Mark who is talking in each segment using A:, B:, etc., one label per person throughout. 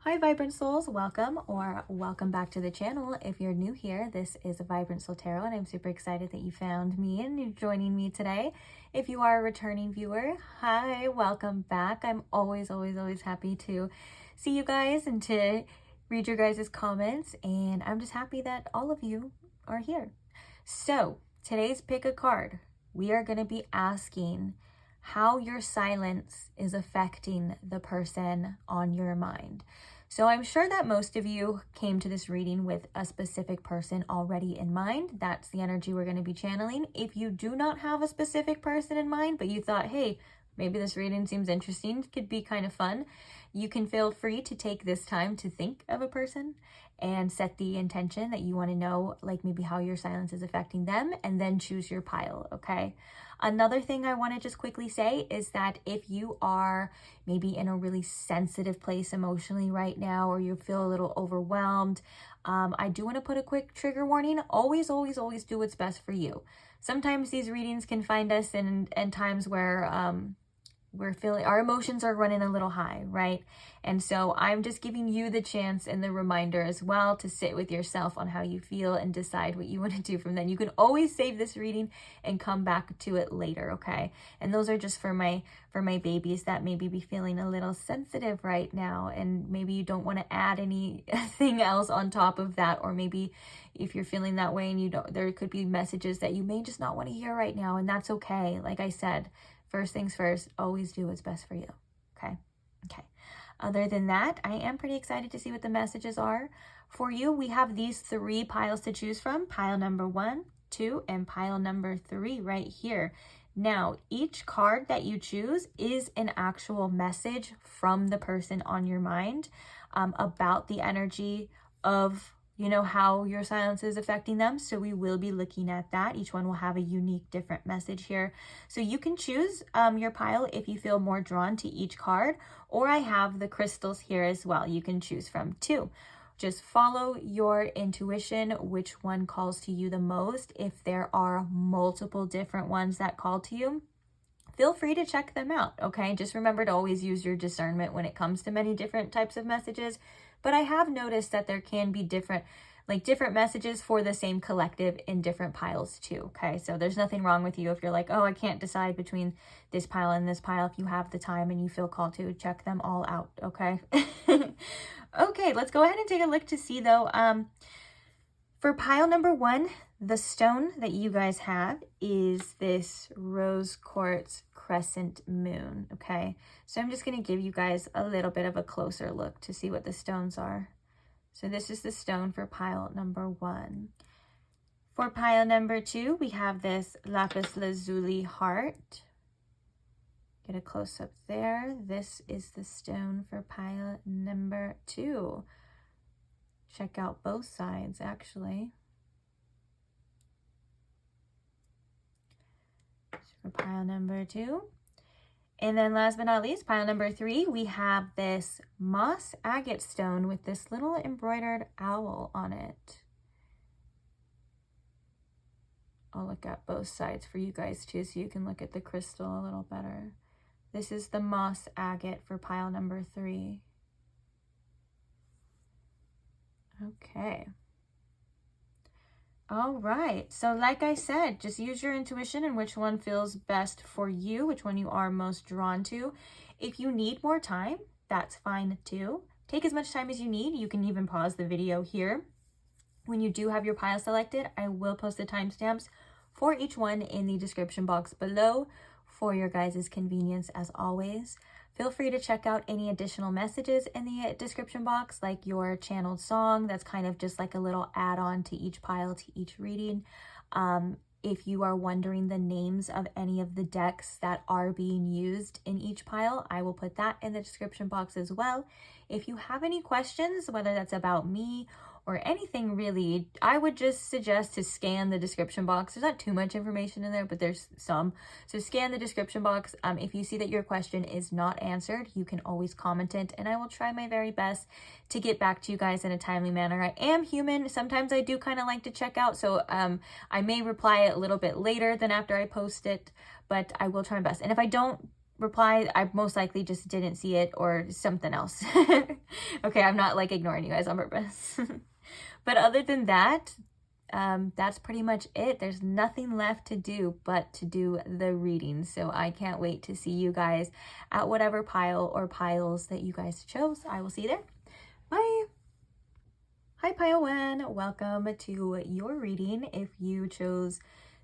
A: Hi Vibrant Souls, welcome or welcome back to the channel. If you're new here, this is Vibrant Soul Tarot and I'm super excited that you found me and you're joining me today. If you are a returning viewer, hi, welcome back. I'm always happy to see you guys and to read your guys' comments, and I'm just happy that all of you are here. So today's pick a card. We are going to be asking how your silence is affecting the person on your mind. So I'm sure that most of you came to this reading with a specific person already in mind. That's the energy we're going to be channeling. If you do not have a specific person in mind, but you thought, hey, maybe this reading seems interesting, could be kind of fun, you can feel free to take this time to think of a person and set the intention that you want to know, like maybe how your silence is affecting them, and then choose your pile, okay? Another thing I want to just quickly say is that if you are maybe in a really sensitive place emotionally right now, or you feel a little overwhelmed, I do want to put a quick trigger warning. Always do what's best for you. Sometimes these readings can find us in times where we're feeling our emotions are running a little high, right? And so I'm just giving you the chance and the reminder as well to sit with yourself on how you feel and decide what you want to do from then. You can always save this reading and come back to it later, okay? And those are just for my babies that maybe be feeling a little sensitive right now, and maybe you don't want to add anything else on top of that, or maybe if you're feeling that way and you don't, there could be messages that you may just not want to hear right now, and that's okay. Like I said, first things first, always do what's best for you, okay? Okay. Other than that, I am pretty excited to see what the messages are for you. We have these 3 piles to choose from, pile number 1, 2, and pile number 3 right here. Now, each card that you choose is an actual message from the person on your mind about the energy of, you know, how your silence is affecting them. So we will be looking at that. Each one will have a unique different message here. So you can choose your pile if you feel more drawn to each card, or I have the crystals here as well. You can choose from 2. Just follow your intuition, which one calls to you the most. If there are multiple different ones that call to you, feel free to check them out, okay? Just remember to always use your discernment when it comes to many different types of messages. But I have noticed that there can be different messages for the same collective in different piles too, okay? So there's nothing wrong with you if you're like, oh, I can't decide between this pile and this pile. If you have the time and you feel called to, check them all out, okay? Okay, let's go ahead and take a look to see though. For pile number 1, the stone that you guys have is this rose quartz crescent moon, okay? So I'm just going to give you guys a little bit of a closer look to see what the stones are. So this is the stone for pile number 1. For pile number 2, we have this lapis lazuli heart. Get a close up there. This is the stone for pile number 2. Check out both sides actually. For pile number 2. And then last but not least, pile number 3, we have this moss agate stone with this little embroidered owl on it. I'll look at both sides for you guys too, so you can look at the crystal a little better. This is the moss agate for pile number 3. Okay. All right, so like I said, just use your intuition and which one feels best for you, which one you are most drawn to. If you need more time, that's fine too. Take as much time as you need. You can even pause the video here. When you do have your pile selected, I will post the timestamps for each one in the description box below for your guys' convenience as always. Feel free to check out any additional messages in the description box, like your channeled song. That's kind of just like a little add-on to each pile, to each reading. If you are wondering the names of any of the decks that are being used in each pile, I will put that in the description box as well. If you have any questions, whether that's about me or anything really, I would just suggest to scan the description box. There's not too much information in there, but there's some. So scan the description box. If you see that your question is not answered, you can always comment it, and I will try my very best to get back to you guys in a timely manner. I am human. Sometimes I do kind of like to check out, so I may reply a little bit later than after I post it, but I will try my best. And if I don't reply, I most likely just didn't see it or something else. Okay, I'm not like ignoring you guys on purpose. But other than that, that's pretty much it. There's nothing left to do but to do the reading. So I can't wait to see you guys at whatever pile or piles that you guys chose. I will see you there. Bye. Hi Pile One, welcome to your reading. If you chose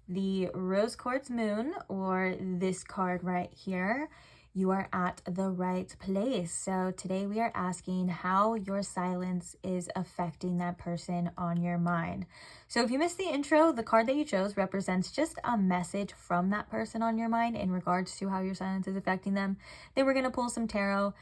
A: the Rose Quartz Moon or this card right here, you are at the right place. So today we are asking how your silence is affecting that person on your mind. So if you missed the intro, the card that you chose represents just a message from that person on your mind in regards to how your silence is affecting them. Then we're going to pull some tarot,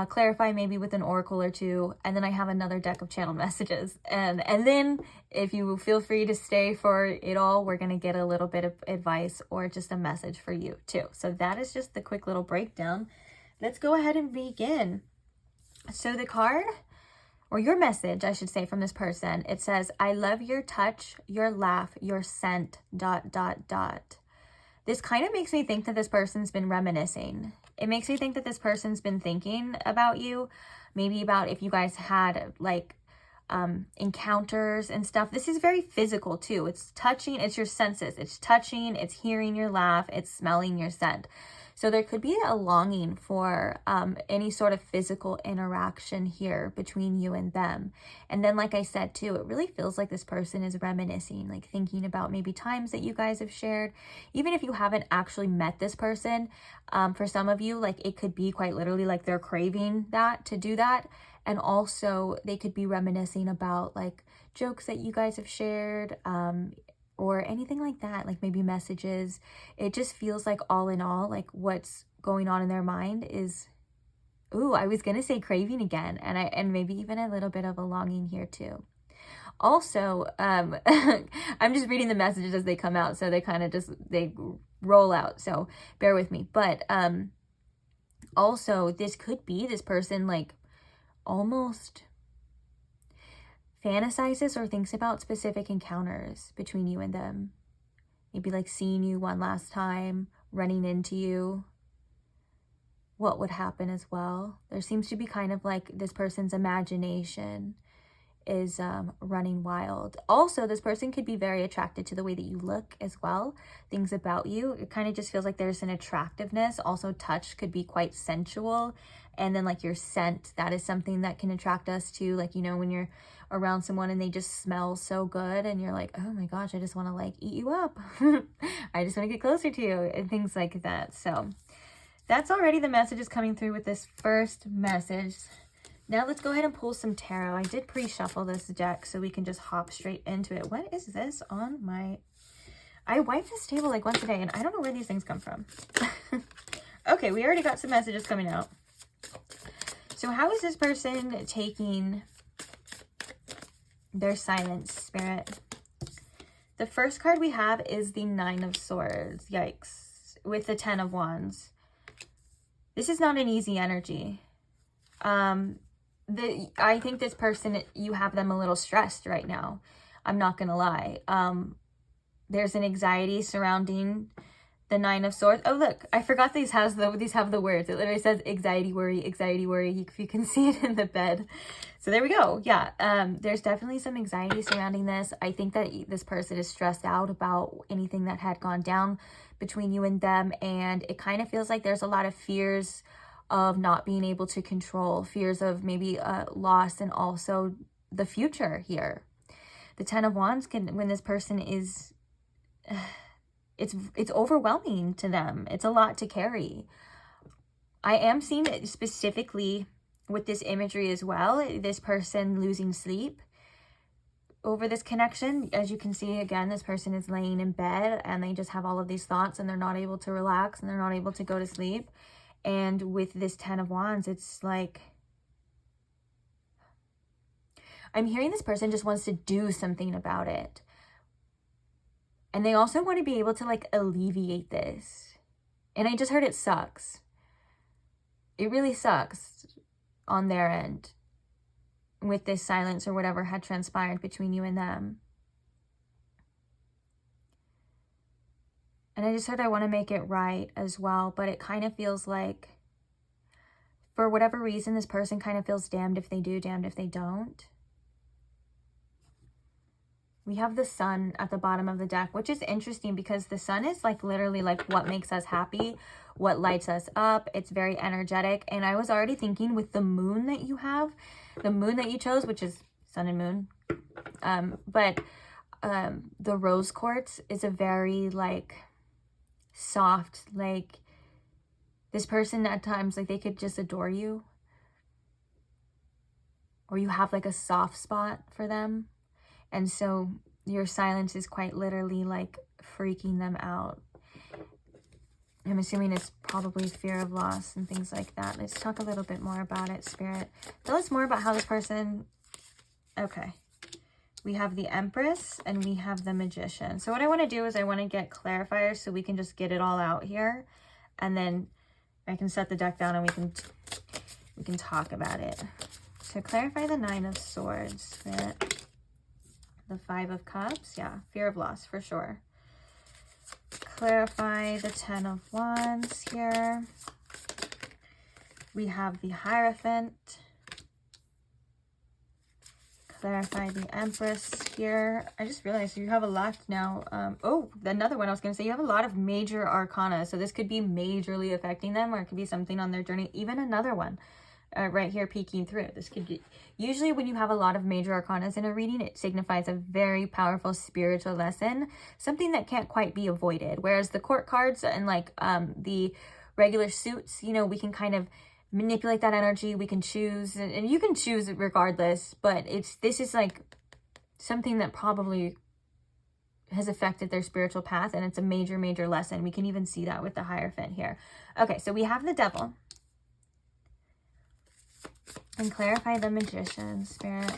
A: clarify maybe with an oracle or two, and then I have another deck of channel messages. And then if you feel free to stay for it all, we're going to get a little bit of advice or just a message for you too. So that is just the quick little breakdown. Let's go ahead and begin. So the card, or your message, I should say, from this person, it says, I love your touch, your laugh, your scent, ... This kind of makes me think that this person's been reminiscing. It makes me think that this person's been thinking about you, maybe about if you guys had like encounters and stuff. This is very physical too. It's touching, it's your senses. It's touching, it's hearing your laugh, it's smelling your scent. So there could be a longing for any sort of physical interaction here between you and them. And then, like I said too, it really feels like this person is reminiscing, like thinking about maybe times that you guys have shared. Even if you haven't actually met this person, for some of you, like it could be quite literally like they're craving that, to do that. And also they could be reminiscing about like jokes that you guys have shared, or anything like that, like maybe messages. It just feels like all in all, like what's going on in their mind is, ooh, I was gonna say craving again, and maybe even a little bit of a longing here too. Also, I'm just reading the messages as they come out, so they kind of just, they roll out, so bear with me. But also this could be this person like almost fantasizes or thinks about specific encounters between you and them. Maybe like seeing you one last time, running into you, what would happen as well. There seems to be kind of like this person's imagination is running wild. Also, this person could be very attracted to the way that you look as well. Things about you, it kind of just feels like there's an attractiveness. Also, touch could be quite sensual. And then like your scent, that is something that can attract us to, like, you know, when you're around someone and they just smell so good and you're like, oh my gosh, I just want to like eat you up. I just want to get closer to you and things like that. So that's already the messages coming through with this first message. Now let's go ahead and pull some tarot. I did pre-shuffle this deck so we can just hop straight into it. What is this on my... I wipe this table like once a day and I don't know where these things come from. Okay, we already got some messages coming out. So how is this person taking their silence, Spirit? The first card we have is the Nine of Swords. Yikes. With the Ten of Wands. This is not an easy energy. I think this person, you have them a little stressed right now. I'm not gonna lie. There's an anxiety surrounding the Nine of Swords. Oh, look, I forgot these have the words. It literally says anxiety, worry, if you can see it in the bed. So there we go. Yeah, there's definitely some anxiety surrounding this. I think that this person is stressed out about anything that had gone down between you and them. And it kind of feels like there's a lot of fears of not being able to control, fears of maybe loss, and also the future here. The Ten of Wands can, when this person is... It's overwhelming to them. It's a lot to carry. I am seeing it specifically with this imagery as well. This person losing sleep over this connection. As you can see, again, this person is laying in bed and they just have all of these thoughts and they're not able to relax and they're not able to go to sleep. And with this Ten of Wands, it's like... I'm hearing this person just wants to do something about it. And they also want to be able to like alleviate this. And I just heard it sucks. It really sucks on their end with this silence or whatever had transpired between you and them. And I just said I want to make it right as well, but it kind of feels like, for whatever reason, this person kind of feels damned if they do, damned if they don't. We have the sun at the bottom of the deck, which is interesting because the sun is like literally like what makes us happy, what lights us up. It's very energetic. And I was already thinking with the moon that you have, the moon that you chose, which is sun and moon. The rose quartz is a very like soft, like this person at times, like they could just adore you. Or you have like a soft spot for them. And so your silence is quite literally like freaking them out. I'm assuming it's probably fear of loss and things like that. Let's talk a little bit more about it, Spirit. Tell us more about how this person... Okay. We have the Empress and we have the Magician. So what I want to do is I want to get clarifiers so we can just get it all out here. And then I can set the deck down and we can talk about it. So clarify the Nine of Swords, Spirit. The Five of Cups, yeah, fear of loss for sure. Clarify the Ten of Wands here. We have the Hierophant. Clarify the Empress here. I just realized you have a lot now. Oh, another one I was going to say, you have a lot of major arcana. So this could be majorly affecting them, or it could be something on their journey. Even another one. Right here peeking through. This could be, usually when you have a lot of major arcanas in a reading, it signifies a very powerful spiritual lesson, something that can't quite be avoided. Whereas the court cards and like the regular suits, you know, we can kind of manipulate that energy. We can choose, and you can choose it regardless, but this is like something that probably has affected their spiritual path, and it's a major, major lesson. We can even see that with the Hierophant here. Okay, so we have the Devil. And clarify the Magician, Spirit.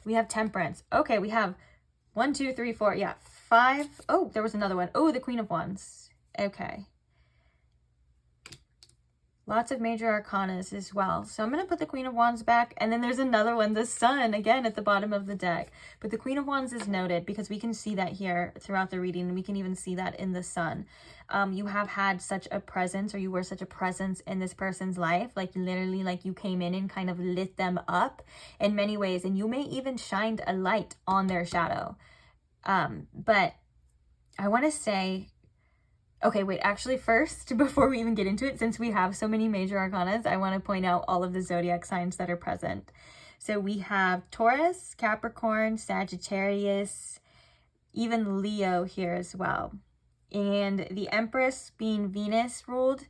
A: We have Temperance. Okay, we have 1, 2, 3, 4. Yeah, 5. Oh, there was another one. Oh, the Queen of Wands. Okay. Lots of major arcanas as well. So I'm going to put the Queen of Wands back. And then there's another one, the Sun, again at the bottom of the deck. But the Queen of Wands is noted because we can see that here throughout the reading. And we can even see that in the Sun. You have had such a presence, or you were such a presence in this person's life. Like literally like you came in and kind of lit them up in many ways. And you may even shined a light on their shadow. But I want to say... Okay, wait, actually first, before we even get into it, since we have so many major arcanas, I want to point out all of the zodiac signs that are present. So we have Taurus, Capricorn, Sagittarius, even Leo here as well. And the Empress being Venus ruled,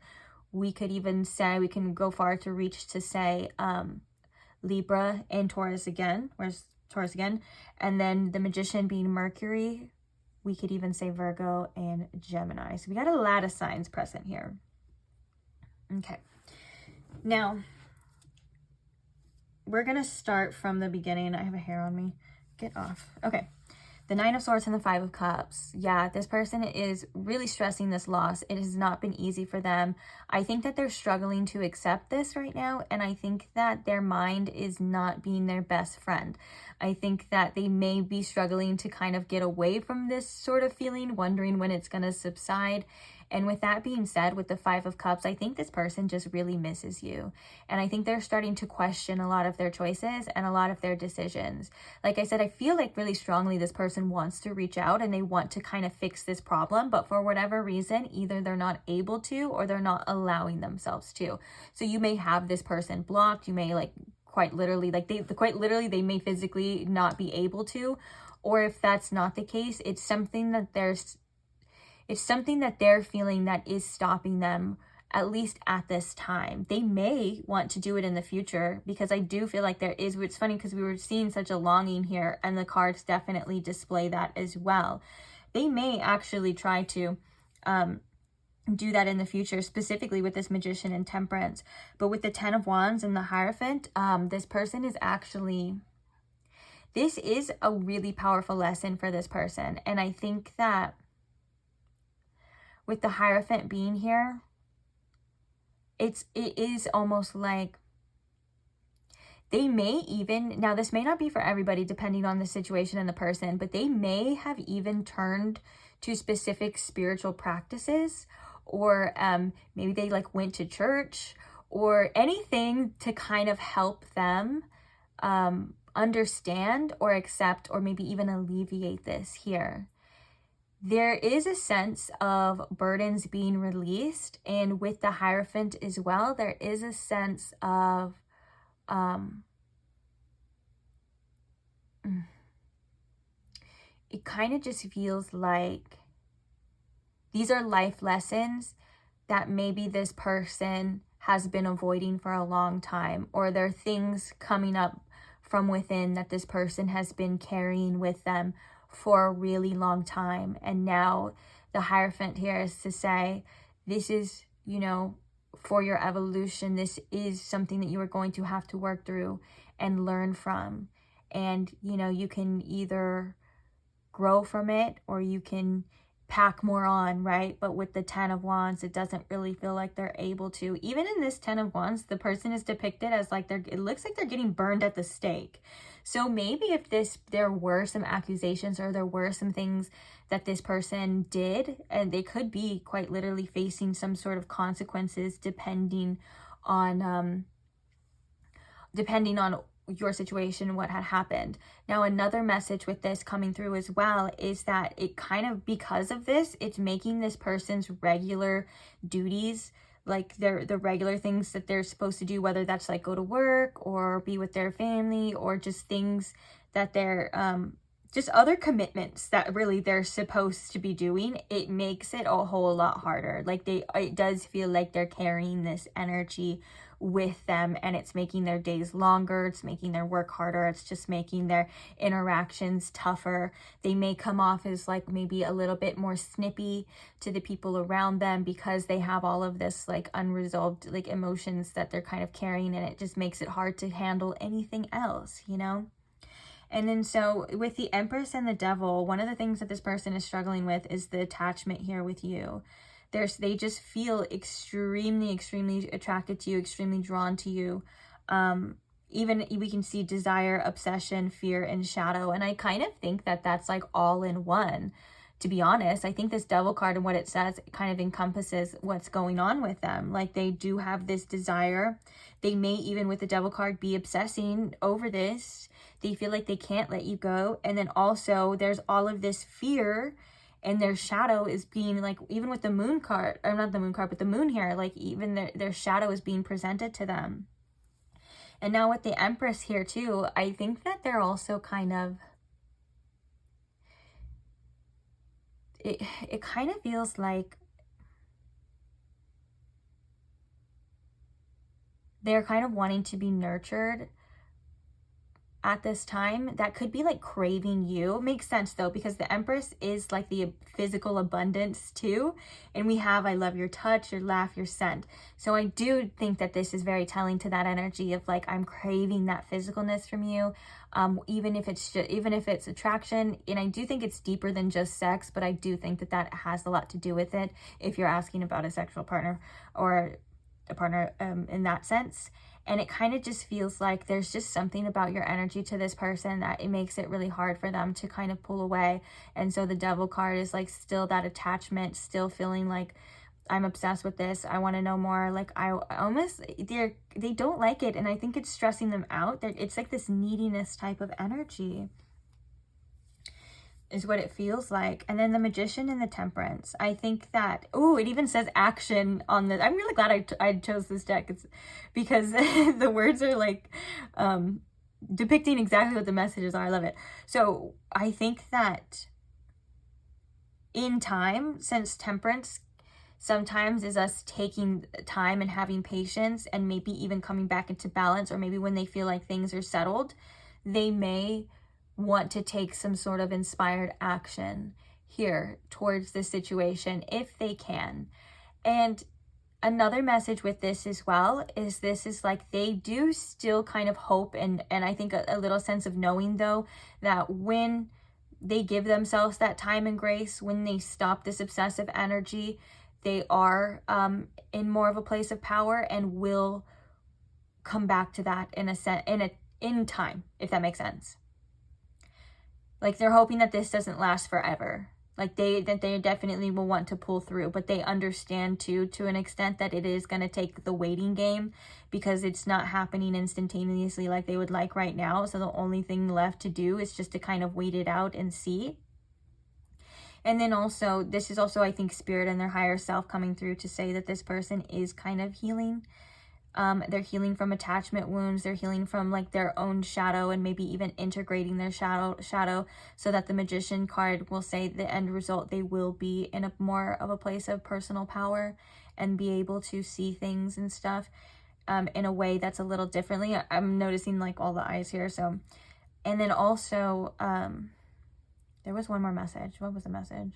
A: we could even say, we can go far to reach to say Libra and Taurus again. Where's Taurus again? And then the Magician being Mercury. We could even say Virgo and Gemini. So we got a lot of signs present here. Okay. Now, we're going to start from the beginning. I have a hair on me. Get off. Okay. The Nine of Swords and the Five of Cups. Yeah, this person is really stressing this loss. It has not been easy for them. I think that they're struggling to accept this right now. And I think that their mind is not being their best friend. I think that they may be struggling to kind of get away from this sort of feeling, wondering when it's going to subside. And with that being said, with the Five of Cups, I think this person just really misses you. And I think they're starting to question a lot of their choices and a lot of their decisions. Like I said, I feel like really strongly this person wants to reach out and they want to kind of fix this problem. But for whatever reason, either they're not able to or they're not allowing themselves to. So you may have this person blocked. You may like quite literally, they may physically not be able to. Or if that's not the case, it's something that they're feeling that is stopping them, at least at this time. They may want to do it in the future, because I do feel like there is, it's funny because we were seeing such a longing here, and the cards definitely display that as well. They may actually try to do that in the future, specifically with this Magician and Temperance. But with the Ten of Wands and the Hierophant, this person is actually... This is a really powerful lesson for this person. And I think that with the Hierophant being here, it is almost like They may even, now this may not be for everybody depending on the situation and the person, but they may have even turned to specific spiritual practices, or maybe they like went to church or anything to kind of help them understand or accept or maybe even alleviate this here. There is a sense of burdens being released, and with the Hierophant as well, there is a sense of it kind of just feels like these are life lessons that maybe this person has been avoiding for a long time, or there are things coming up from within that this person has been carrying with them for a really long time. And now the Hierophant here is to say, this is, you know, for your evolution, this is something that you are going to have to work through and learn from. And, you know, you can either grow from it or you can pack more on, right? But with the 10 of Wands, it doesn't really feel like they're able to. Even in this 10 of Wands, the person is depicted as like it looks like they're getting burned at the stake. So maybe if there were some accusations or there were some things that this person did, and they could be quite literally facing some sort of consequences depending on your situation, what had happened. Now, another message with this coming through as well is that it kind of, because of this, it's making this person's regular duties, like the regular things that they're supposed to do, whether that's like go to work or be with their family, or just things that they're just other commitments that really they're supposed to be doing. It makes it a whole lot harder. Like it does feel like they're carrying this energy with them, and it's making their days longer, it's making their work harder, it's just making their interactions tougher. They may come off as like maybe a little bit more snippy to the people around them because they have all of this like unresolved like emotions that they're kind of carrying, and it just makes it hard to handle anything else, you know? And then so with the Empress and the Devil, one of the things that this person is struggling with is the attachment here with you. They just feel extremely attracted to you, extremely drawn to you. Even we can see desire, obsession, fear, and shadow. And I kind of think that that's like all in one, to be honest. I think this Devil card and what it says kind of encompasses what's going on with them. Like they do have this desire. They may even with the Devil card be obsessing over this. They feel like they can't let you go. And then also there's all of this fear, and their shadow is being like, even with the Moon card, or not the Moon card, but the Moon here, like even their shadow is being presented to them. And now with the Empress here too, I think that they're also kind of, it kind of feels like they're kind of wanting to be nurtured at this time. That could be like craving you. Makes sense though, because the Empress is like the physical abundance too, and we have I love your touch, your laugh, your scent. So I do think that this is very telling to that energy of like, I'm craving that physicalness from you, even if it's attraction. And I do think it's deeper than just sex, but I do think that that has a lot to do with it if you're asking about a sexual partner or a partner in that sense. And it kind of just feels like there's just something about your energy to this person that it makes it really hard for them to kind of pull away. And so the Devil card is like still that attachment, still feeling like I'm obsessed with this. I want to know more. Like I almost, they don't like it. And I think it's stressing them out. It's like this neediness type of energy is what it feels like. And then the Magician and the Temperance. I think that, oh, it even says action on the, I'm really glad I chose this deck. It's because the words are like depicting exactly what the messages are. I love it. So I think that in time, since Temperance sometimes is us taking time and having patience and maybe even coming back into balance, or maybe when they feel like things are settled, they may want to take some sort of inspired action here towards the situation if they can. And another message with this as well is this is like they do still kind of hope and I think a little sense of knowing though that when they give themselves that time and grace, when they stop this obsessive energy, they are in more of a place of power and will come back to that in a in time, if that makes sense. Like they're hoping that this doesn't last forever. Like they definitely will want to pull through, but they understand too, to an extent, that it is going to take the waiting game, because it's not happening instantaneously like they would like right now. So the only thing left to do is just to kind of wait it out and see. And then also, this is also, I think, spirit and their higher self coming through to say that this person is kind of healing. They're healing from attachment wounds. They're healing from like their own shadow, and maybe even integrating their shadow, so that the Magician card will say the end result, they will be in a more of a place of personal power and be able to see things and stuff in a way that's a little differently. I'm noticing like all the eyes here. So, and then also, there was one more message. What was the message?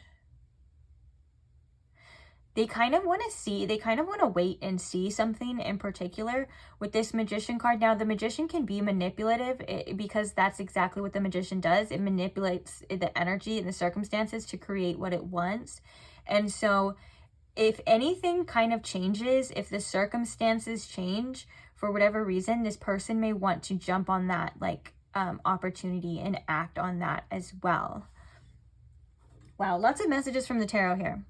A: They kind of want to see, they kind of want to wait and see something in particular with this Magician card. Now, the Magician can be manipulative because that's exactly what the Magician does. It manipulates the energy and the circumstances to create what it wants. And so if anything kind of changes, if the circumstances change for whatever reason, this person may want to jump on that like opportunity and act on that as well. Wow, lots of messages from the tarot here.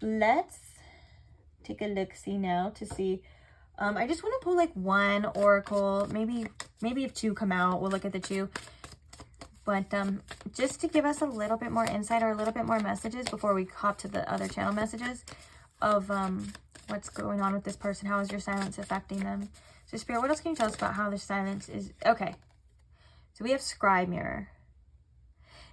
A: Let's take a look-see now to see. I just want to pull like one oracle, maybe if two come out, we'll look at the two. But just to give us a little bit more insight or a little bit more messages before we hop to the other channel messages of what's going on with this person. How is your silence affecting them? So Spirit, what else can you tell us about how the silence is? Okay, so we have Scribe Mirror.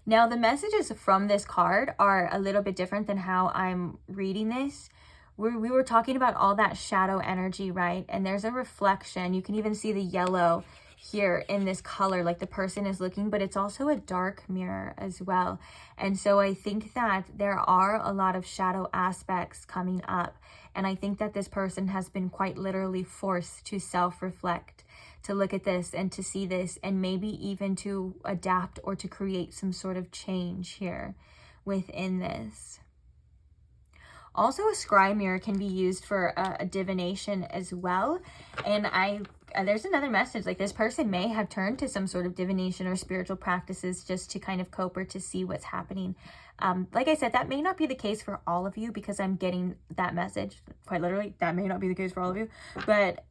A: Now, the messages from this card are a little bit different than how I'm reading this. We were talking about all that shadow energy, right? And there's a reflection. You can even see the yellow here in this color, like the person is looking, but it's also a dark mirror as well. And so I think that there are a lot of shadow aspects coming up. And I think that this person has been quite literally forced to self-reflect, to look at this and to see this, and maybe even to adapt or to create some sort of change here within this. Also, a scry mirror can be used for a divination as well. And there's another message, like this person may have turned to some sort of divination or spiritual practices just to kind of cope or to see what's happening. Like I said, that may not be the case for all of you, because I'm getting that message quite literally. That may not be the case for all of you, but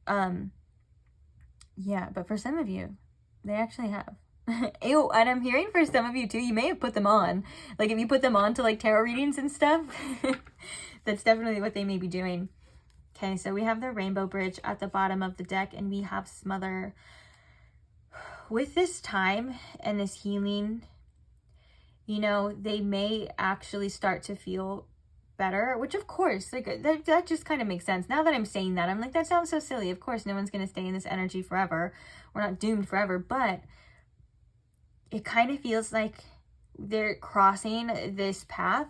A: yeah, but for some of you, they actually have. Ew, and I'm hearing for some of you too, you may have put them on. Like if you put them on to like tarot readings and stuff, that's definitely what they may be doing. Okay, so we have the Rainbow Bridge at the bottom of the deck, and we have Smother. With this time and this healing, you know, they may actually start to feel better, which of course, like that just kind of makes sense. Now that I'm saying that, I'm like, that sounds so silly. Of course, no one's going to stay in this energy forever. We're not doomed forever, but it kind of feels like they're crossing this path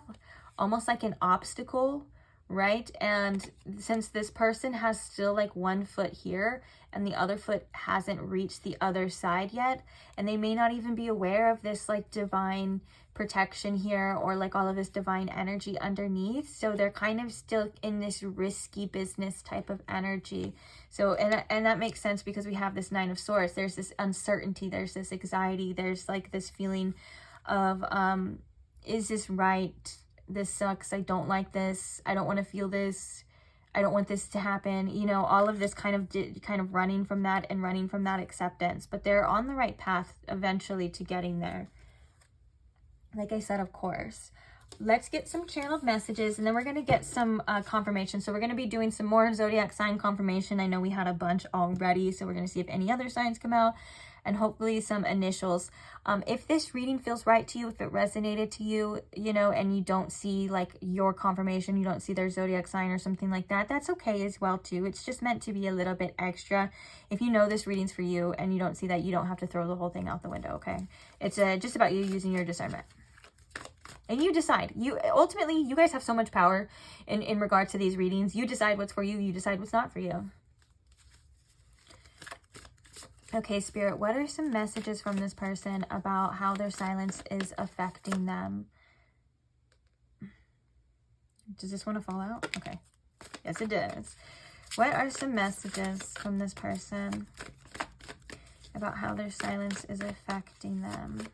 A: almost like an obstacle, right? And since this person has still like one foot here and the other foot hasn't reached the other side yet, and they may not even be aware of this like divine protection here or like all of this divine energy underneath, so they're kind of still in this risky business type of energy. So and that makes sense because we have this Nine of Swords. There's this uncertainty, there's this anxiety, there's like this feeling of is this right? This sucks. I don't like this. I don't want to feel this. I don't want this to happen. You know, all of this kind of running from that and running from that acceptance. But they're on the right path eventually to getting there. Like I said, of course. Let's get some channeled messages, and then we're going to get some confirmation. So we're going to be doing some more zodiac sign confirmation. I know we had a bunch already, so we're going to see if any other signs come out, and hopefully some initials. If this reading feels right to you, if it resonated to you, you know, and you don't see like your confirmation, you don't see their zodiac sign or something like that, that's okay as well too. It's just meant to be a little bit extra. If you know this reading's for you and you don't see that, you don't have to throw the whole thing out the window, okay? It's just about you using your discernment. And you decide. Ultimately, you guys have so much power in regard to these readings. You decide what's for you. You decide what's not for you. Okay, Spirit, what are some messages from this person about how their silence is affecting them? Does this want to fall out? Okay. Yes, it does. What are some messages from this person about how their silence is affecting them.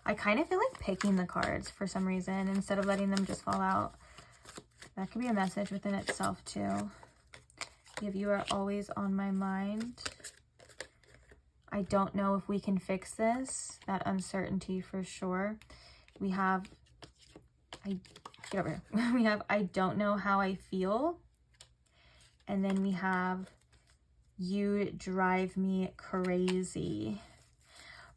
A: I kind of feel like picking the cards for some reason instead of letting them just fall out. That could be a message within itself too. You are always on my mind. I don't know if we can fix this. That uncertainty for sure. We have, get over here. We have, I don't know how I feel. And then we have, you drive me crazy.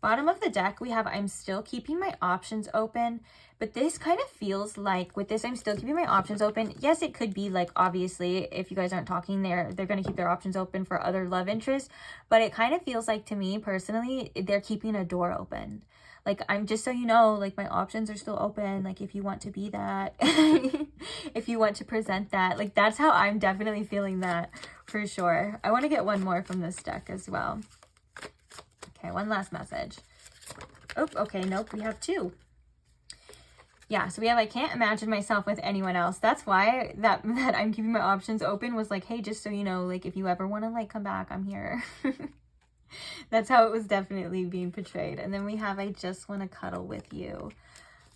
A: Bottom of the deck, we have, I'm still keeping my options open. But this kind of feels like, with this, I'm still keeping my options open. Yes, it could be like, obviously, if you guys aren't talking, they're going to keep their options open for other love interests. But it kind of feels like, to me, personally, they're keeping a door open. Like, I'm just so you know, like, my options are still open. Like, if you want to be that, if you want to present that, like, that's how I'm definitely feeling that for sure. I want to get one more from this deck as well. Okay, one last message. Oh, okay, nope, we have two. Yeah, so we have, I can't imagine myself with anyone else. That's why that I'm keeping my options open was like, hey, just so you know, like, if you ever want to, like, come back, I'm here. That's how it was definitely being portrayed. And then we have, I just want to cuddle with you.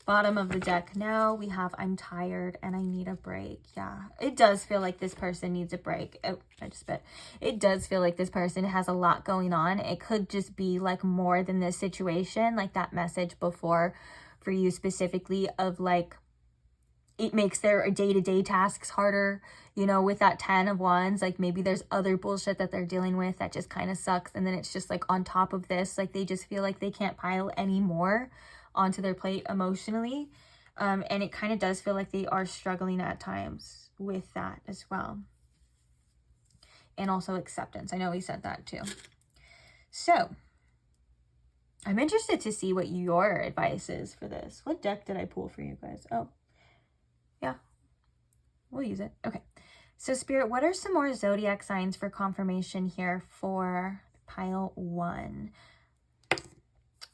A: Bottom of the deck now, we have, I'm tired and I need a break. Yeah, it does feel like this person needs a break. Oh, I just spit. It does feel like this person has a lot going on. It could just be like more than this situation, like that message before for you specifically of like, it makes their day-to-day tasks harder, you know, with that 10 of wands. Like maybe there's other bullshit that they're dealing with that just kind of sucks. And then it's just like on top of this, like they just feel like they can't pile any more onto their plate emotionally. And it kind of does feel like they are struggling at times with that as well. And also acceptance. I know we said that too. So I'm interested to see what your advice is for this. What deck did I pull for you guys? Oh, yeah, we'll use it. Okay. So Spirit, what are some more zodiac signs for confirmation here for pile 1?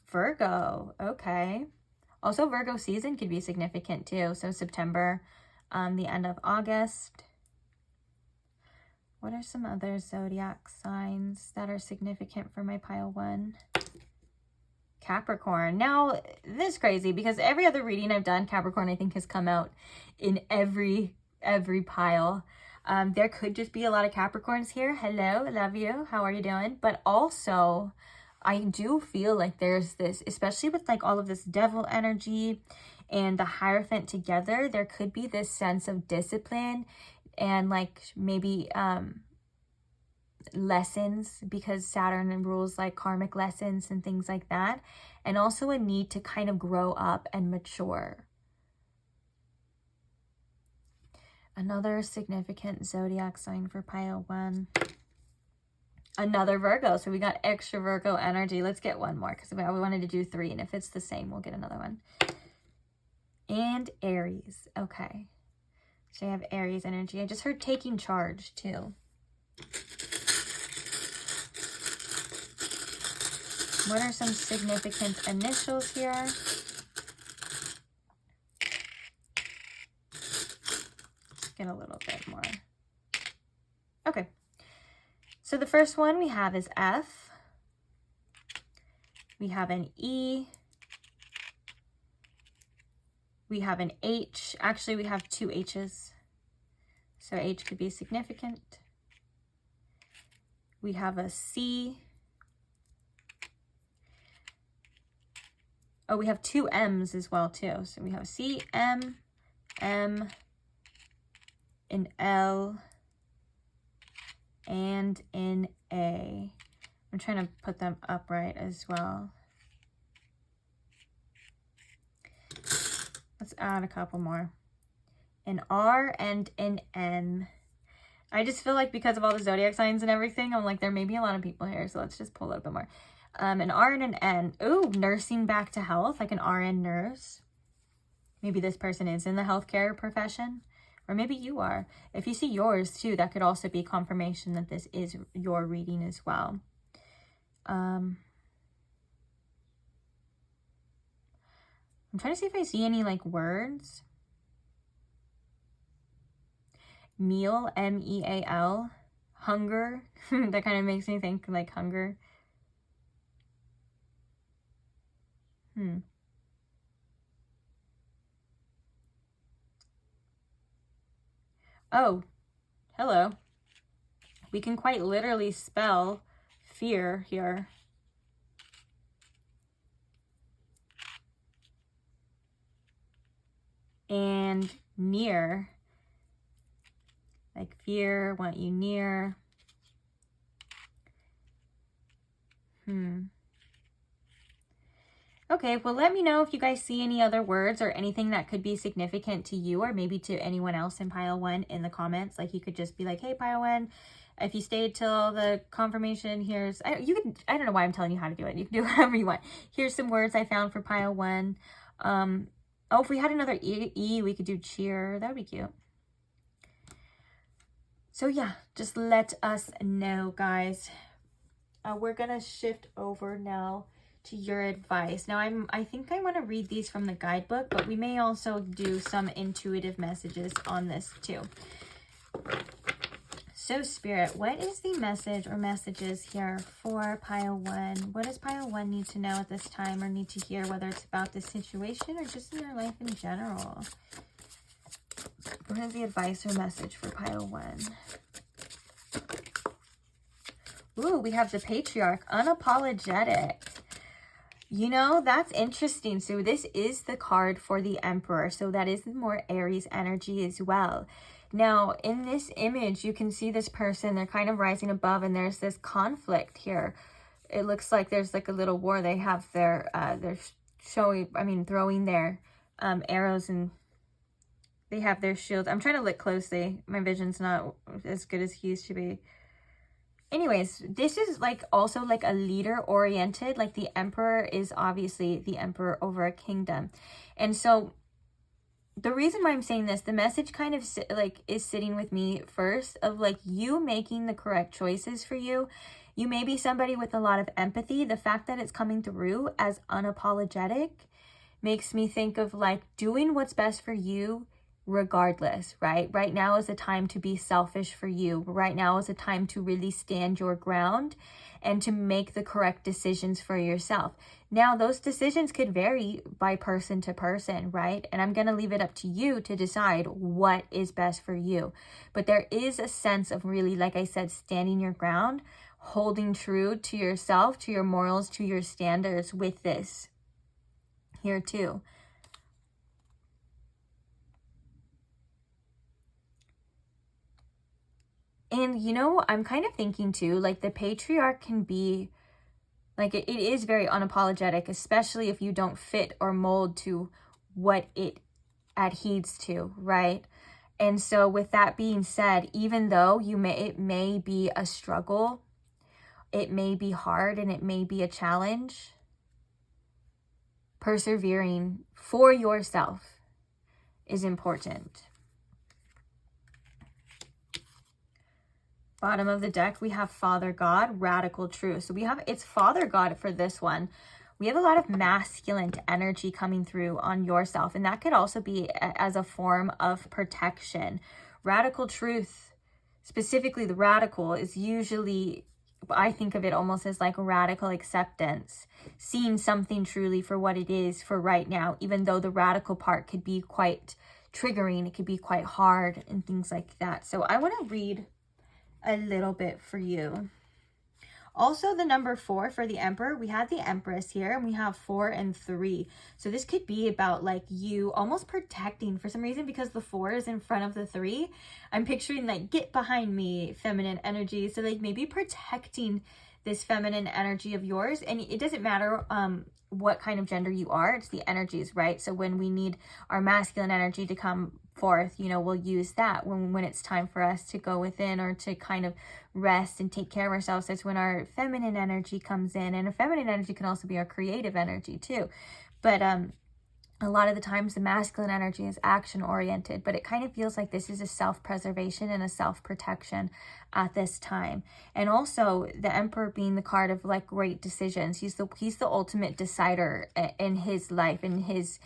A: Virgo. Okay. Also, Virgo season could be significant too. So September, the end of August. What are some other zodiac signs that are significant for my pile 1? Capricorn. Now, this is crazy because every other reading I've done, Capricorn, I think, has come out in every pile. There could just be a lot of Capricorns here. Hello, love you. How are you doing? But also, I do feel like there's this, especially with like all of this devil energy and the Hierophant together, there could be this sense of discipline and like maybe lessons, because Saturn rules like karmic lessons and things like that, and also a need to kind of grow up and mature. Another significant zodiac sign for pile 1. Another Virgo. So we got extra Virgo energy. Let's get one more because we wanted to do 3, and if it's the same, we'll get another one. And Aries. Okay. So you have Aries energy. I just heard taking charge too. What are some significant initials here? Get a little bit more. Okay. So the first one we have is F. We have an E. We have an H. Actually, we have 2 H's. So H could be significant. We have a C. Oh, we have 2 M's as well, too. So we have C, M, M, an L, and an A. I'm trying to put them upright as well. Let's add a couple more. An R and an N. I just feel like because of all the zodiac signs and everything, I'm like, there may be a lot of people here. So let's just pull a little bit more. An R and an N. Ooh, nursing back to health, like an RN nurse. Maybe this person is in the healthcare profession, or maybe you are. If you see yours too, that could also be confirmation that this is your reading as well. I'm trying to see if I see any like words. Meal, M-E-A-L. Hunger. That kind of makes me think like hunger. Oh, hello. We can quite literally spell fear here. And near. Like fear, want you near. Okay, well, let me know if you guys see any other words or anything that could be significant to you or maybe to anyone else in pile 1 in the comments. Like, you could just be like, hey, pile 1, if you stayed till the confirmation, here's, I don't know why I'm telling you how to do it. You can do whatever you want. Here's some words I found for pile 1. Oh, if we had another E, we could do cheer. That would be cute. So yeah, just let us know, guys. We're gonna shift over now to your advice. Now I think I want to read these from the guidebook, but we may also do some intuitive messages on this too. So Spirit, what is the message or messages here for pile 1? What does pile 1 need to know at this time or need to hear, whether it's about this situation or just in their life in general? What is the advice or message for pile 1? Ooh, we have the Patriarch, unapologetic. You know, that's interesting. So this is the card for the Emperor. So that is more Aries energy as well. Now, in this image, you can see this person, they're kind of rising above and there's this conflict here. It looks like there's like a little war. They have their, throwing their arrows and they have their shields. I'm trying to look closely. My vision's not as good as he used to be. Anyways, this is like also like a leader oriented, like the Emperor is obviously the emperor over a kingdom. And so the reason why I'm saying this, the message kind of is sitting with me first of like you making the correct choices for you. You may be somebody with a lot of empathy. The fact that it's coming through as unapologetic makes me think of like doing what's best for you regardless, right? Right now is a time to be selfish for you. Right now is a time to really stand your ground and to make the correct decisions for yourself. Now, those decisions could vary by person to person, right? And I'm going to leave it up to you to decide what is best for you. But there is a sense of really, like I said, standing your ground, holding true to yourself, to your morals, to your standards with this here too. And, you know, I'm kind of thinking too, like the Patriarch can be, like it is very unapologetic, especially if you don't fit or mold to what it adheres to, right? And so with that being said, even though it may be a struggle, it may be hard and it may be a challenge, persevering for yourself is important. Bottom of the deck, we have Father God, radical truth. So we have, it's Father God for this one. We have a lot of masculine energy coming through on yourself. And that could also be as a form of protection. Radical truth, specifically the radical, is usually, I think of it almost as like radical acceptance. Seeing something truly for what it is for right now, even though the radical part could be quite triggering. It could be quite hard and things like that. So I want to read a little bit for you. Also, the number 4 for the Emperor, we had the Empress here and we have 4 and 3. So this could be about like you almost protecting for some reason, because the 4 is in front of the 3. I'm picturing like get behind me feminine energy. So like maybe protecting this feminine energy of yours. And it doesn't matter what kind of gender you are, it's the energies, right? So when we need our masculine energy to come forth, you know, we'll use that when it's time for us to go within or to kind of rest and take care of ourselves. That's when our feminine energy comes in, and a feminine energy can also be our creative energy too. But a lot of the times the masculine energy is action oriented, but it kind of feels like this is a self-preservation and a self-protection at this time. And also the Emperor being the card of like great decisions. He's the ultimate decider in his life, in his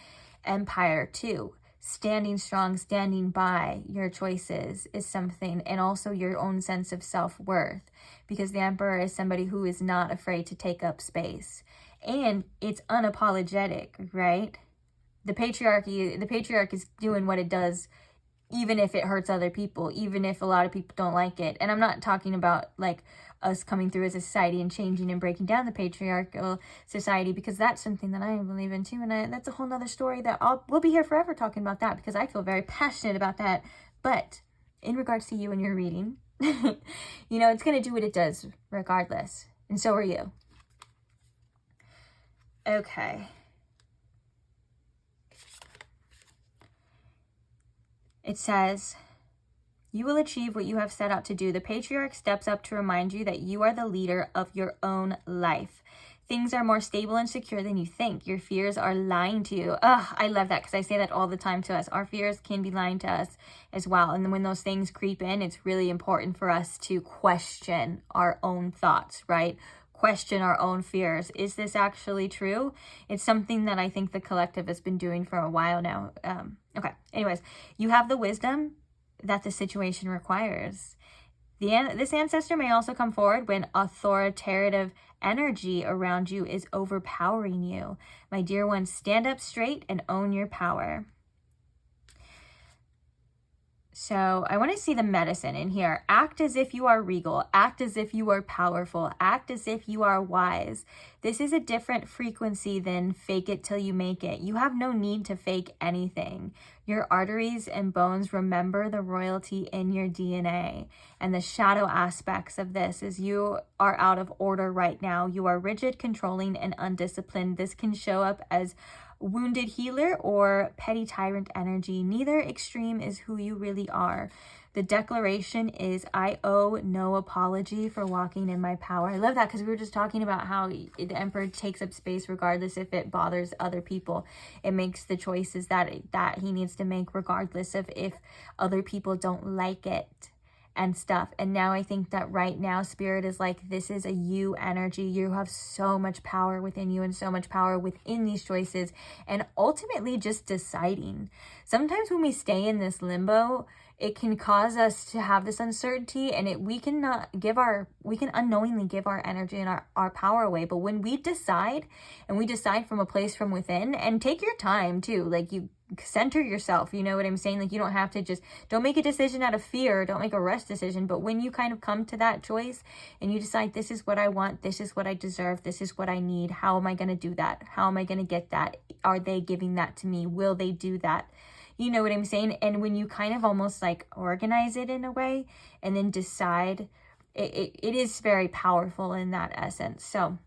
A: empire too. Standing strong, standing by your choices is something, and also your own sense of self-worth, because the Emperor is somebody who is not afraid to take up space and it's unapologetic, right? The patriarch is doing what it does, even if it hurts other people, even if a lot of people don't like it. And I'm not talking about like us coming through as a society and changing and breaking down the patriarchal society, because that's something that I believe in too. And that's a whole nother story that we'll be here forever talking about that, because I feel very passionate about that. But in regards to you and your reading, you know, it's going to do what it does regardless. And so are you. Okay. It says, you will achieve what you have set out to do. The patriarch steps up to remind you that you are the leader of your own life. Things are more stable and secure than you think. Your fears are lying to you. Ugh, I love that, because I say that all the time to us. Our fears can be lying to us as well. And then when those things creep in, it's really important for us to question our own thoughts, right? Question our own fears. Is this actually true? It's something that I think the collective has been doing for a while now. Okay, anyways, you have the wisdom that the situation requires. This ancestor may also come forward when authoritative energy around you is overpowering you. My dear ones, stand up straight and own your power. So I want to see the medicine in here. Act as if you are regal. Act as if you are powerful. Act as if you are wise. This is a different frequency than fake it till you make it. You have no need to fake anything. Your arteries and bones remember the royalty in your DNA. And the shadow aspects of this is you are out of order right now. You are rigid, controlling, and undisciplined. This can show up as wounded healer or petty tyrant energy. Neither extreme is who you really are. The declaration is, I owe no apology for walking in my power. I love that, because we were just talking about how the Emperor takes up space regardless if it bothers other people. It makes the choices that he needs to make regardless of if other people don't like it and stuff. And now I think that right now Spirit is like, this is a you energy. You have so much power within you and so much power within these choices, and ultimately just deciding. Sometimes when we stay in this limbo, it can cause us to have this uncertainty, and we can unknowingly give our energy and our power away. But when we decide, and we decide from a place from within, and take your time too, like you center yourself, you know what I'm saying? Like, you don't have to don't make a decision out of fear, don't make a rush decision. But when you kind of come to that choice and you decide, this is what I want, this is what I deserve, this is what I need, how am I going to do that? How am I going to get that? Are they giving that to me? Will they do that? You know what I'm saying? And when you kind of almost like organize it in a way and then decide, it is very powerful in that essence. So,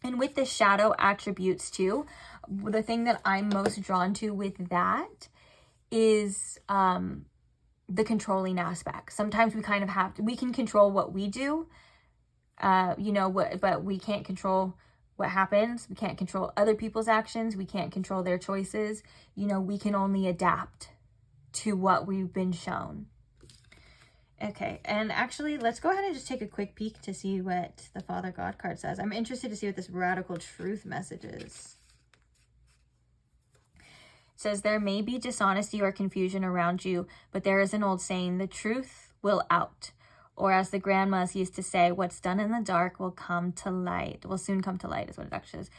A: and with the shadow attributes too, the thing that I'm most drawn to with that is the controlling aspect. Sometimes we kind of we can control what we do, but we can't control what happens. We can't control other people's actions. We can't control their choices. You know, we can only adapt to what we've been shown. Okay, and actually, let's go ahead and just take a quick peek to see what the Father God card says. I'm interested to see what this radical truth message is. It says, there may be dishonesty or confusion around you, but there is an old saying, the truth will out. Or as the grandmas used to say, what's done in the dark will come to light. Will soon come to light is what it actually is.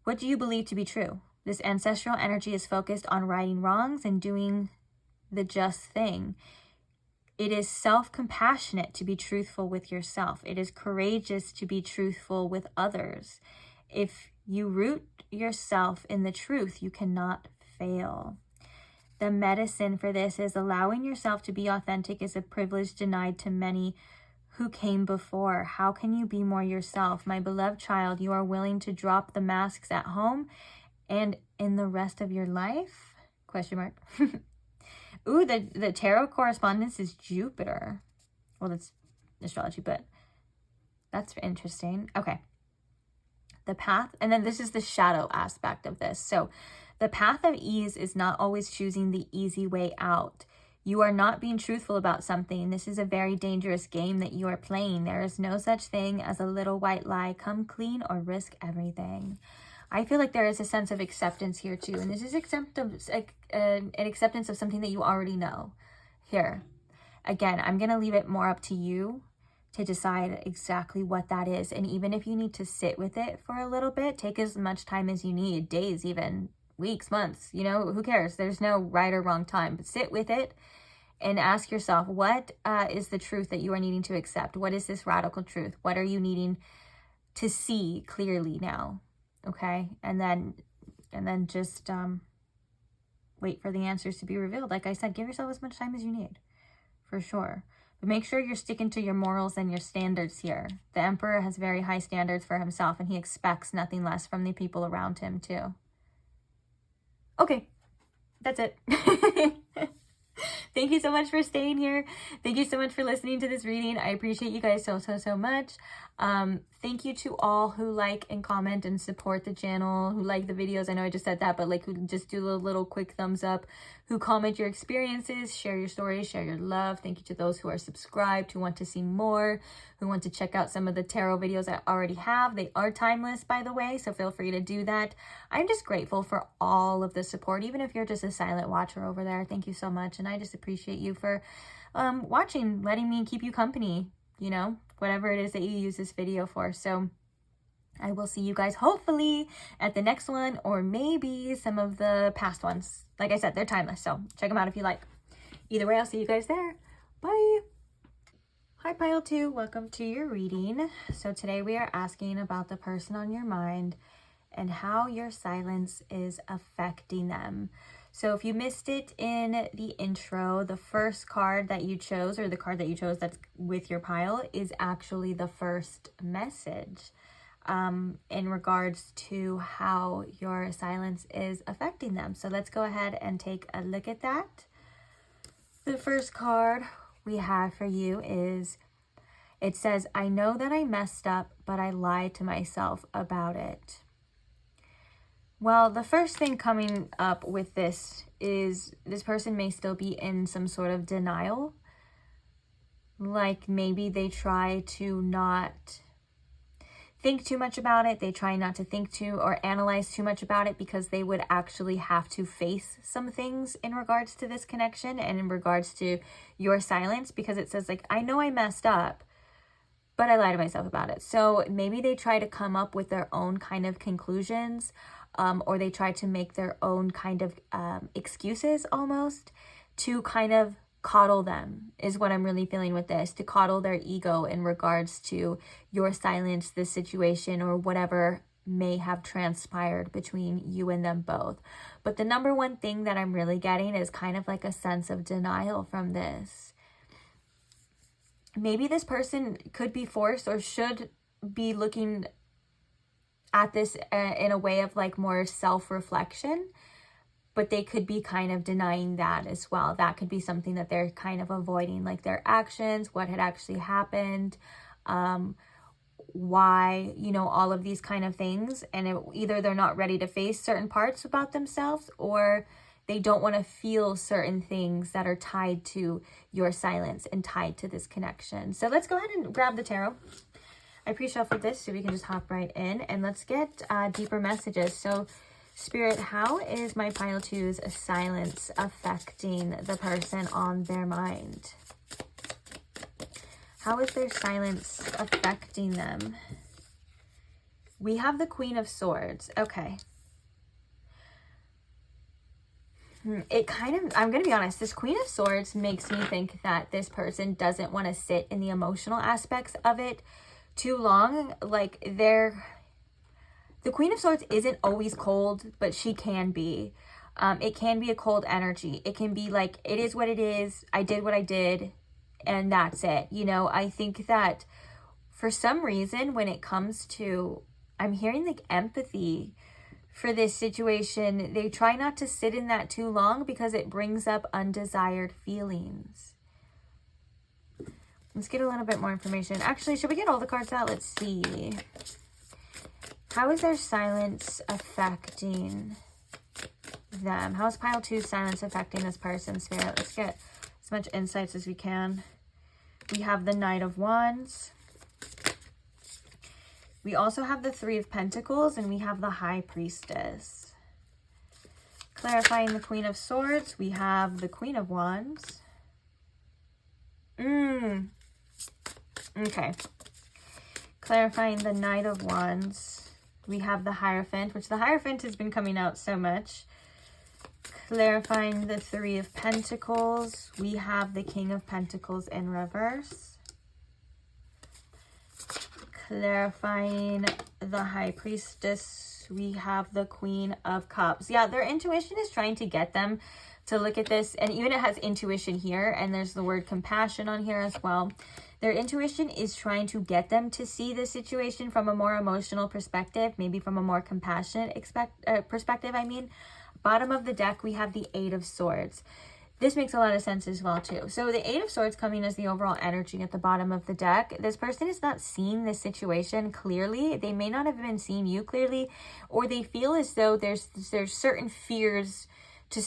A: What do you believe to be true? This ancestral energy is focused on righting wrongs and doing the just thing. It is self-compassionate to be truthful with yourself. It is courageous to be truthful with others. If you root yourself in the truth, you cannot fail. The medicine for this is allowing yourself to be authentic is a privilege denied to many who came before. How can you be more yourself? My beloved child, you are willing to drop the masks at home and in the rest of your life? Question mark. Ooh, the tarot correspondence is Jupiter. Well, that's astrology, but that's interesting. Okay. The path, and then this is the shadow aspect of this. So the path of ease is not always choosing the easy way out. You are not being truthful about something. This is a very dangerous game that you are playing. There is no such thing as a little white lie. Come clean or risk everything. I feel like there is a sense of acceptance here too. And this is an acceptance of something that you already know. Here, again, I'm going to leave it more up to you to decide exactly what that is. And even if you need to sit with it for a little bit, take as much time as you need, days, even weeks, months, you know, who cares? There's no right or wrong time, but sit with it and ask yourself, what is the truth that you are needing to accept? What is this radical truth? What are you needing to see clearly now? Okay. And then just wait for the answers to be revealed. Like I said, give yourself as much time as you need, for sure. But make sure you're sticking to your morals and your standards here. The Emperor has very high standards for himself, and he expects nothing less from the people around him too. Okay, that's it. Thank you so much for staying here. Thank you so much for listening to this reading. I appreciate you guys so much. Thank you to all who like and comment and support the channel, who like the videos. I know I just said that, but like who just do a little quick thumbs up, who comment your experiences, share your stories, share your love. Thank you to those who are subscribed, who want to see more, who want to check out some of the tarot videos I already have. They are timeless, by the way, so feel free to do that. I'm just grateful for all of the support, even if you're just a silent watcher over there. Thank you so much, and I just appreciate you for watching, letting me keep you company, you know, whatever it is that you use this video for. So I will see you guys hopefully at the next one, or maybe some of the past ones. Like I said, they're timeless, so check them out if you like. Either way, I'll see you guys there. Bye. Hi, Pile 2. Welcome to your reading. So today we are asking about the person on your mind and how your silence is affecting them. So if you missed it in the intro, the first card that you chose, or the card that you chose that's with your pile, is actually the first message in regards to how your silence is affecting them. So let's go ahead and take a look at that. The first card we have for you is, it says, I know that I messed up, but I lied to myself about it. Well, the first thing coming up with this is this person may still be in some sort of denial. Like maybe they try to not think too much about it. They try not to think too or analyze too much about it, because they would actually have to face some things in regards to this connection and in regards to your silence, because it says like, I know I messed up, but I lied to myself about it. So maybe they try to come up with their own kind of conclusions, or they try to make their own kind of excuses almost to kind of coddle them, is what I'm really feeling with this, to coddle their ego in regards to your silence, this situation, or whatever may have transpired between you and them both. But the number one thing that I'm really getting is kind of like a sense of denial from this. Maybe this person could be forced or should be looking at this in a way of like more self-reflection, but they could be kind of denying that as well. That could be something that they're kind of avoiding, like their actions, what had actually happened, why, you know, all of these kind of things. And either they're not ready to face certain parts about themselves, or they don't want to feel certain things that are tied to your silence and tied to this connection. So let's go ahead and grab the tarot. I pre-shuffled this so we can just hop right in, and let's get deeper messages. So Spirit, how is my pile 2's silence affecting the person on their mind? How is their silence affecting them? We have the Queen of Swords. Okay. It kind of, I'm going to be honest, this Queen of Swords makes me think that this person doesn't want to sit in the emotional aspects of it too long. Like the Queen of Swords isn't always cold, but she can be. It can be a cold energy. It can be like, it is what it is. I did what I did, and that's it. You know, I think that for some reason, when it comes to, I'm hearing like empathy for this situation, they try not to sit in that too long because it brings up undesired feelings. Let's get a little bit more information. Actually, should we get all the cards out? Let's see. How is their silence affecting them? How is pile 2's silence affecting this person, Spirit? Let's get as much insights as we can. We have the Knight of Wands. We also have the Three of Pentacles, and we have the High Priestess. Clarifying the Queen of Swords, we have the Queen of Wands. Okay. Clarifying the Knight of Wands. We have the Hierophant, which the Hierophant has been coming out so much. Clarifying the Three of Pentacles. We have the King of Pentacles in reverse. Clarifying the High Priestess. We have the Queen of Cups. Yeah, their intuition is trying to get them to look at this. And even it has intuition here. And there's the word compassion on here as well. Their intuition is trying to get them to see the situation from a more emotional perspective. Maybe from a more compassionate perspective, I mean. Bottom of the deck, we have the Eight of Swords. This makes a lot of sense as well, too. So the Eight of Swords coming as the overall energy at the bottom of the deck. This person is not seeing this situation clearly. They may not have been seeing you clearly, or they feel as though there's certain fears to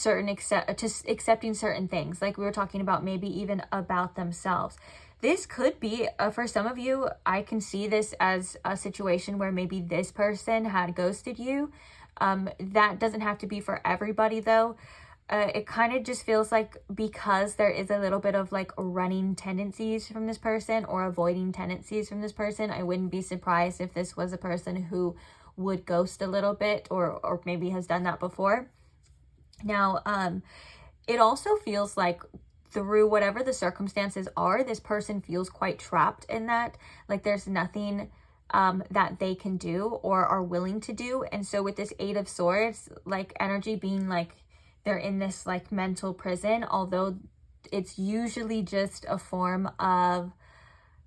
A: accepting certain things. Like we were talking about, maybe even about themselves. This could be, for some of you, I can see this as a situation where maybe this person had ghosted you. That doesn't have to be for everybody, though. It kind of just feels like because there is a little bit of like running tendencies from this person or avoiding tendencies from this person, I wouldn't be surprised if this was a person who would ghost a little bit or maybe has done that before. Now, it also feels like through whatever the circumstances are, this person feels quite trapped in that. Like there's nothing that they can do or are willing to do. And so with this Eight of Swords, like energy being like they're in this like mental prison, although it's usually just a form of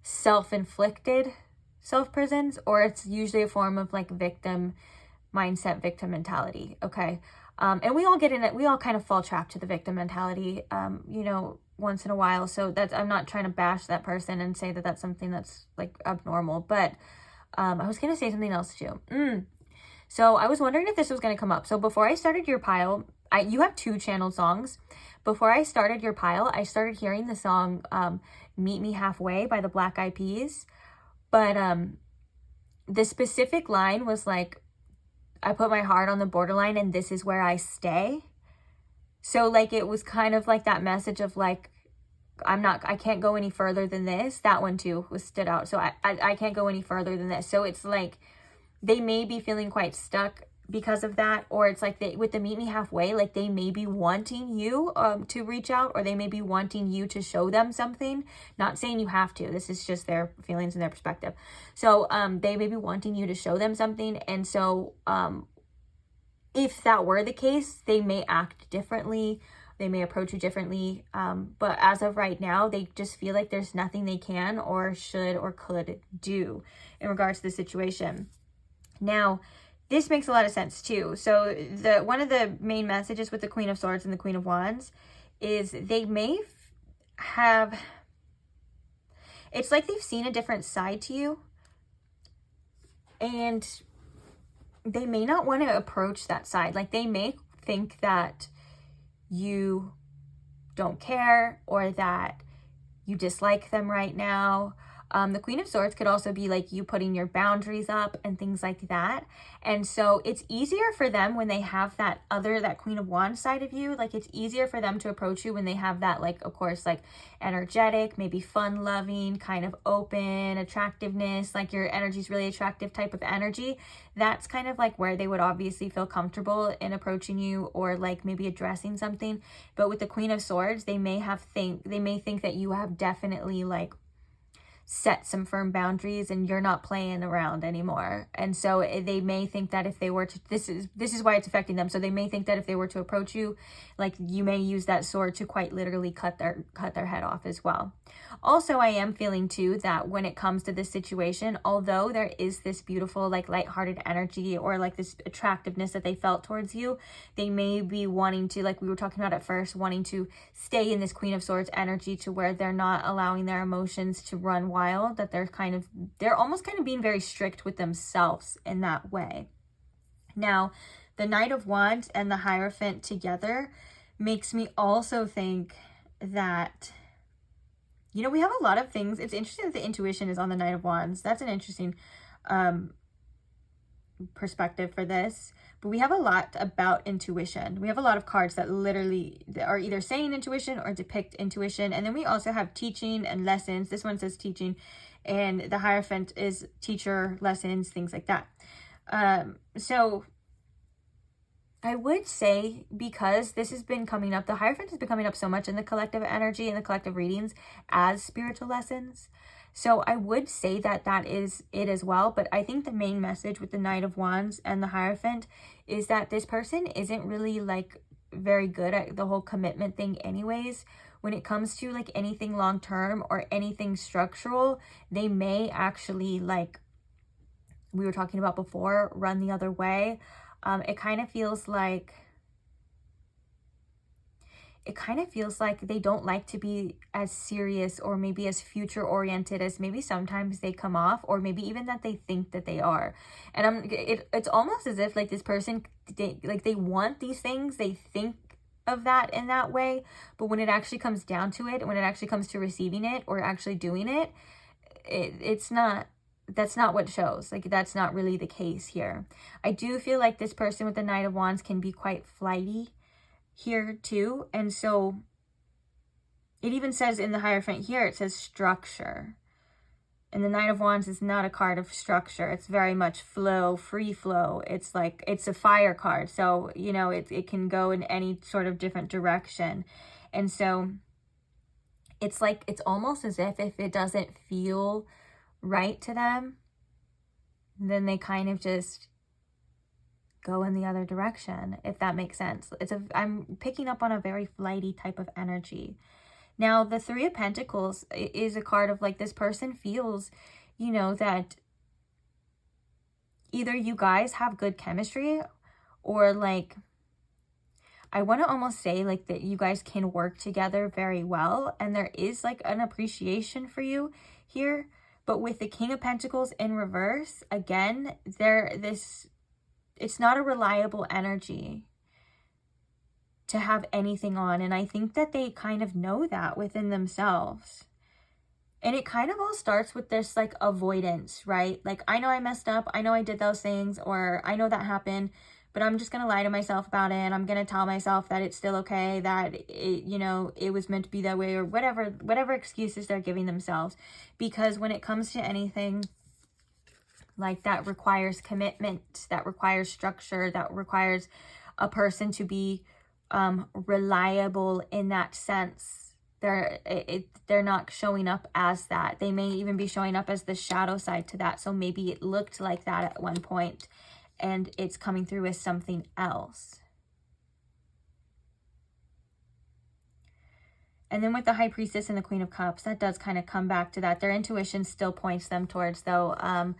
A: self-inflicted self-prisons, or it's usually a form of like victim mindset, victim mentality. Okay. And we all get in it. We all kind of fall trapped to the victim mentality, you know, once in a while. So that's, I'm not trying to bash that person and say that that's something that's like abnormal, but I was going to say something else too. So I was wondering if this was going to come up. So before I started your pile, you have 2 channeled songs. Before I started your pile, I started hearing the song Meet Me Halfway by the Black Eyed Peas. But the specific line was like, I put my heart on the borderline and this is where I stay. So like it was kind of like that message of like, I can't go any further than this. That one too was stood out. So I can't go any further than this. So it's like they may be feeling quite stuck because of that, or it's like they, with the Meet Me Halfway, like they may be wanting you to reach out, or they may be wanting you to show them something. Not saying you have to. This is just their feelings and their perspective. So they may be wanting you to show them something, and so if that were the case, they may act differently. They may approach you differently. But as of right now, they just feel like there's nothing they can or should or could do in regards to the situation. Now, this makes a lot of sense too. So one of the main messages with the Queen of Swords and the Queen of Wands is they may have, it's like they've seen a different side to you, and they may not want to approach that side. Like they may think that you don't care or that you dislike them right now. The Queen of Swords could also be like you putting your boundaries up and things like that. And so it's easier for them when they have that Queen of Wands side of you. Like it's easier for them to approach you when they have that, like, of course, like energetic, maybe fun loving, kind of open attractiveness, like your energy is really attractive type of energy. That's kind of like where they would obviously feel comfortable in approaching you or like maybe addressing something. But with the Queen of Swords, they may think that you have definitely like set some firm boundaries and you're not playing around anymore. And so they may think that if they were to, this is why it's affecting them. So they may think that if they were to approach you, like you may use that sword to quite literally cut their head off as well. Also, I am feeling too that when it comes to this situation, although there is this beautiful like lighthearted energy or like this attractiveness that they felt towards you, they may be wanting to, like we were talking about at first, wanting to stay in this Queen of Swords energy to where they're not allowing their emotions to run wild, that they're almost kind of being very strict with themselves in that way. Now, the Knight of Wands and the Hierophant together makes me also think that, you know, we have a lot of things. It's interesting that the intuition is on the Knight of Wands. That's an interesting perspective for this. But we have a lot about intuition. We have a lot of cards that literally are either saying intuition or depict intuition. And then we also have teaching and lessons. This one says teaching. And the Hierophant is teacher, lessons, things like that. So I would say, because this has been coming up, the Hierophant has been coming up so much in the collective energy and the collective readings as spiritual lessons. So I would say that that is it as well. But I think the main message with the Knight of Wands and the Hierophant is that this person isn't really like very good at the whole commitment thing anyways. When it comes to like anything long term or anything structural, they may actually, like we were talking about before, run the other way. It kind of feels like they don't like to be as serious or maybe as future oriented as maybe sometimes they come off, or maybe even that they think that they are. And it's almost as if like this person, they want these things, they think of that in that way, but when it actually comes down to it, when it actually comes to receiving it or actually doing it, that's not what shows. Like, that's not really the case here. I do feel like this person with the Knight of Wands can be quite flighty here too. And so it even says in the Hierophant here, it says structure. And the Knight of Wands is not a card of structure. It's very much flow, free flow. It's like, it's a fire card. So, you know, it can go in any sort of different direction. And so it's like, it's almost as if it doesn't feel right to them, then they kind of just go in the other direction, if that makes sense. I'm picking up on a very flighty type of energy. Now, the Three of Pentacles is a card of like, this person feels, you know, that either you guys have good chemistry, or like, I want to almost say like that you guys can work together very well, and there is like an appreciation for you here. But with the King of Pentacles in reverse, again, it's not a reliable energy to have anything on. And I think that they kind of know that within themselves. And it kind of all starts with this like avoidance, right? Like, I know I messed up. I know I did those things, or I know that happened, but I'm just going to lie to myself about it. And I'm going to tell myself that it's still okay, that it, you know, it was meant to be that way, or whatever excuses they're giving themselves. Because when it comes to anything like that requires commitment, that requires structure, that requires a person to be reliable in that sense, they're not showing up as that. They may even be showing up as the shadow side to that. So maybe it looked like that at one point, and it's coming through as something else. And then with the High Priestess and the Queen of Cups, that does kind of come back to that. Their intuition still points them towards, though,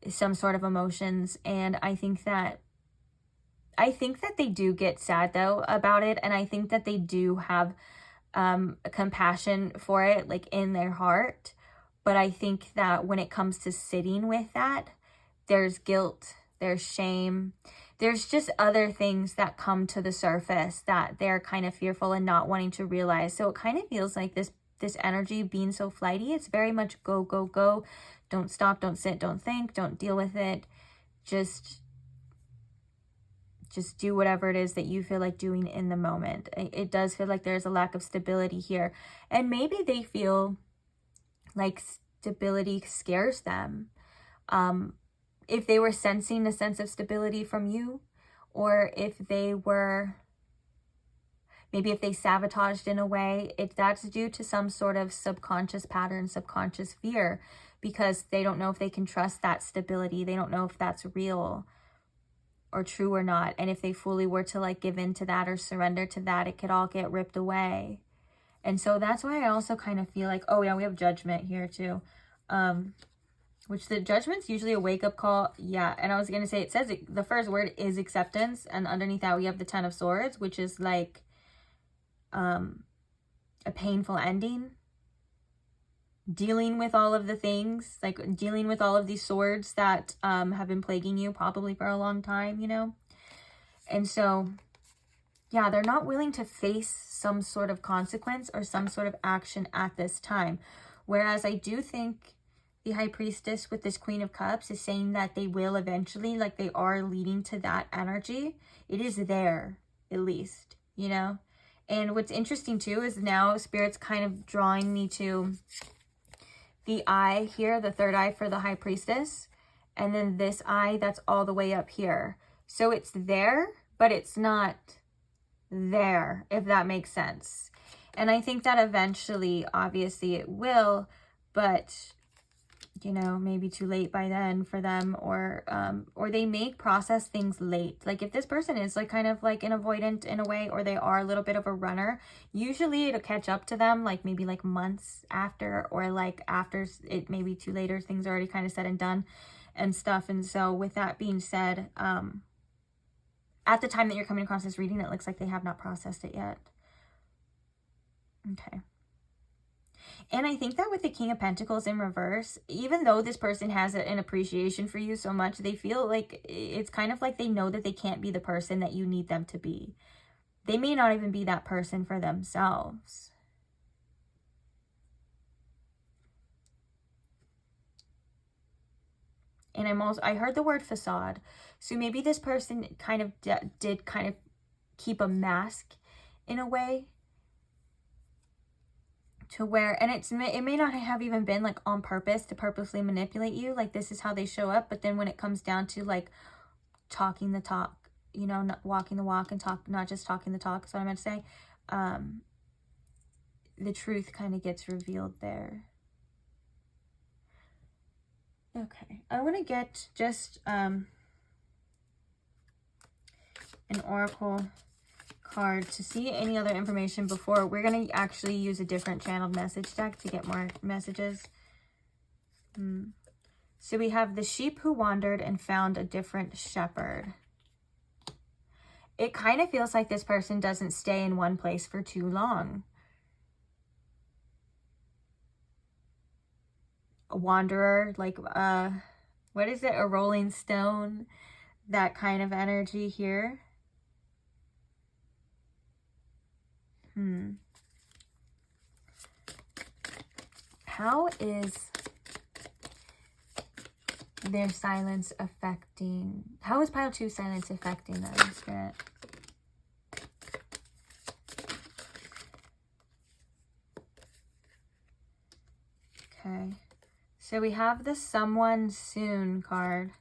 A: some sort of emotions. And I think that they do get sad, though, about it. And I think that they do have compassion for it, like, in their heart. But I think that when it comes to sitting with that, there's guilt, there's shame, there's just other things that come to the surface that they're kind of fearful and not wanting to realize. So it kind of feels like this energy being so flighty, it's very much go, go, go. Don't stop, don't sit, don't think, don't deal with it. Just do whatever it is that you feel like doing in the moment. It does feel like there's a lack of stability here. And maybe they feel like stability scares them. If they were sensing a sense of stability from you, or if they were, maybe if they sabotaged in a way, that's due to some sort of subconscious pattern, subconscious fear, because they don't know if they can trust that stability. They don't know if that's real or true or not. And if they fully were to like give in to that or surrender to that, it could all get ripped away. And so that's why I also kind of feel like, oh yeah, we have Judgment here too. Which the Judgment's usually a wake-up call. Yeah, and I was going to say, it says the first word is acceptance. And underneath that, we have the Ten of Swords, which is like a painful ending. Dealing with all of the things, like dealing with all of these swords that have been plaguing you probably for a long time, you know? And so, yeah, they're not willing to face some sort of consequence or some sort of action at this time. Whereas I do think the High Priestess with this Queen of Cups is saying that they will eventually, like they are leading to that energy. It is there, at least, you know? And what's interesting too is now Spirit's kind of drawing me to the eye here, the third eye for the High Priestess, and then this eye that's all the way up here. So it's there, but it's not there, if that makes sense. And I think that eventually, obviously it will, but you know, maybe too late by then for them, or they may process things late. Like if this person is like kind of like an avoidant in a way, or they are a little bit of a runner, usually it'll catch up to them like maybe like months after, or like after it may be too later, things are already kind of said and done and stuff. And so with that being said, at the time that you're coming across this reading, it looks like they have not processed it yet. Okay. And I think that with the King of Pentacles in reverse, even though this person has an appreciation for you so much, they feel like it's kind of like they know that they can't be the person that you need them to be. They may not even be that person for themselves. And I heard the word facade. So maybe this person kind of did kind of keep a mask in a way, to where, and it may not have even been like on purpose to purposely manipulate you, like this is how they show up, but then when it comes down to like talking the talk, you know, not walking the walk, and not just talking the talk, is what I meant to say, the truth kind of gets revealed there. Okay, I want to get just an oracle card to see any other information before we're going to actually use a different channeled message deck to get more messages. So we have the sheep who wandered and found a different shepherd. It kind of feels like this person doesn't stay in one place for too long. A wanderer, like what is it, a rolling stone, that kind of energy here. How is their silence affecting, how is pile 2 silence affecting them, Spirit? Okay, so we have the someone soon card.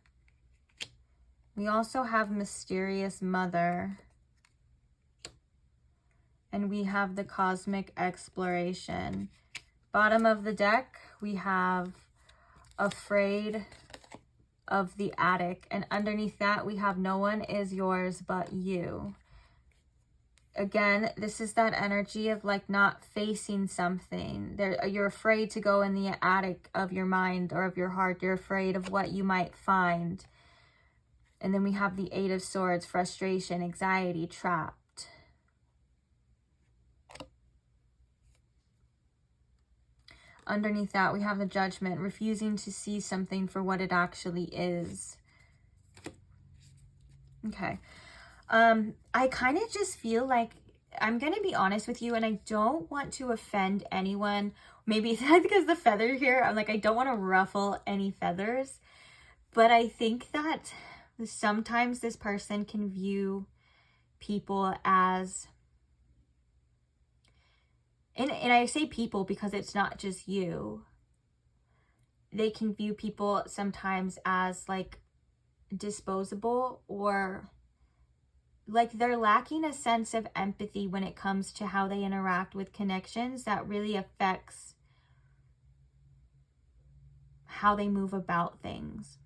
A: We also have mysterious mother. And we have the cosmic exploration. Bottom of the deck, we have afraid of the attic. And underneath that, we have no one is yours but you. Again, this is that energy of like not facing something. You're afraid to go in the attic of your mind or of your heart. You're afraid of what you might find. And then we have the 8 of Swords, frustration, anxiety, trapped. Underneath that, we have the Judgment, refusing to see something for what it actually is. Okay. I kind of just feel like, I'm going to be honest with you, and I don't want to offend anyone. Maybe it's because the feather here, I'm like, I don't want to ruffle any feathers. But I think that sometimes this person can view people as... And I say people because it's not just you. They can view people sometimes as like disposable, or like they're lacking a sense of empathy when it comes to how they interact with connections that really affects how they move about things.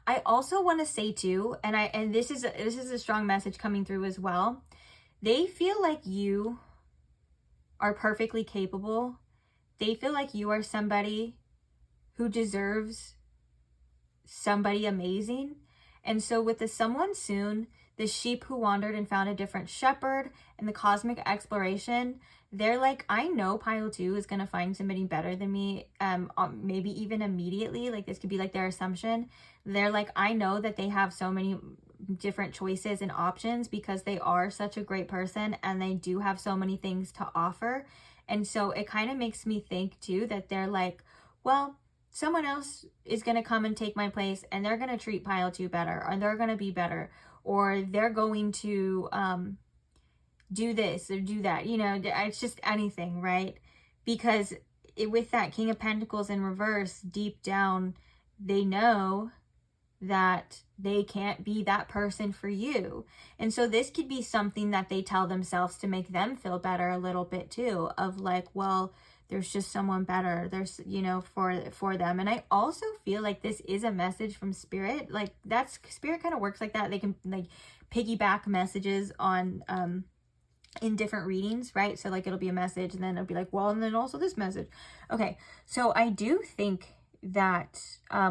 A: I also want to say too, and this is a strong message coming through as well. They feel like you are perfectly capable. They feel like you are somebody who deserves somebody amazing. And so with the someone soon, the sheep who wandered and found a different shepherd, and the cosmic exploration, they're like, I know pile 2 is going to find somebody better than me, maybe even immediately. Like this could be like their assumption. They're like, I know that they have so many different choices and options because they are such a great person and they do have so many things to offer. And so it kind of makes me think too that they're like, well, someone else is going to come and take my place, and they're going to treat pile 2 better, or they're going to be better, or they're going to do this or do that. You know, it's just anything, right? Because with that King of Pentacles in reverse, deep down, they know that they can't be that person for you. And so this could be something that they tell themselves to make them feel better a little bit too, of like, well, there's just someone better, there's, you know, for them. And I also feel like this is a message from Spirit. Like, that's, Spirit kind of works like that. They can like piggyback messages on in different readings, right? So like it'll be a message and then it'll be like, well, and then also this message. Okay, so I do think that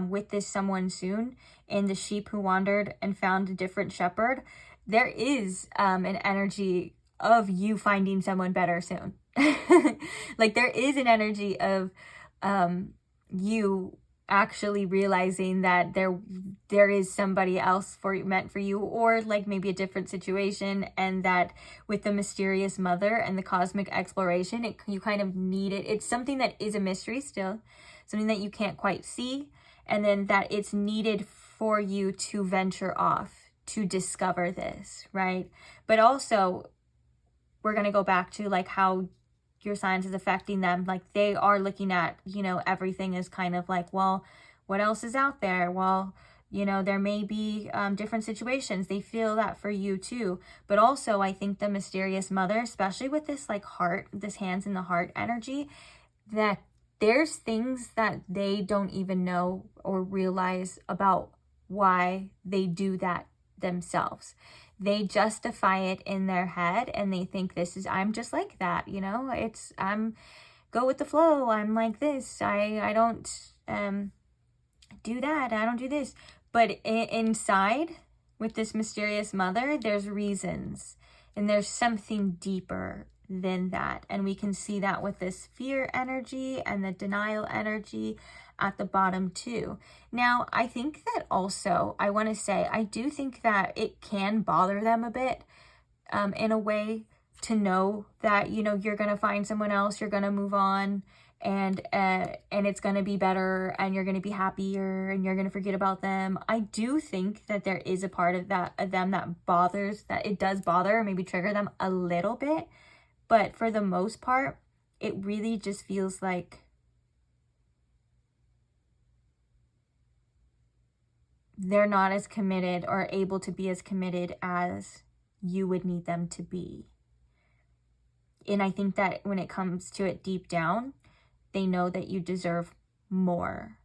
A: with this someone soon, in the sheep who wandered and found a different shepherd, there is an energy of you finding someone better soon. Like, there is an energy of you actually realizing that there is somebody else meant for you, or like maybe a different situation, and that with the mysterious mother and the cosmic exploration, you kind of need it. It's something that is a mystery still, something that you can't quite see, and then that it's needed for you to venture off to discover this, right? But also, we're going to go back to like how your signs is affecting them. Like, they are looking at, you know, everything is kind of like, well, what else is out there? Well, you know, there may be different situations. They feel that for you too. But also, I think the mysterious mother, especially with this like heart, this hands in the heart energy, that there's things that they don't even know or realize about why they do that themselves. They justify it in their head and they think this is, I'm just like that, you know, I'm go with the flow. I'm like this. I don't do that. I don't do this. But inside with this mysterious mother, there's reasons, and there's something deeper than that. And we can see that with this fear energy and the denial energy at the bottom too. Now, I think that also, I want to say, I do think that it can bother them a bit in a way, to know that, you know, you're going to find someone else, you're going to move on, and it's going to be better, and you're going to be happier, and you're going to forget about them. I do think that there is a part of that, of them, that bothers, that it does bother, or maybe trigger them a little bit. But for the most part, it really just feels like they're not as committed or able to be as committed as you would need them to be. And I think that when it comes to it deep down, they know that you deserve more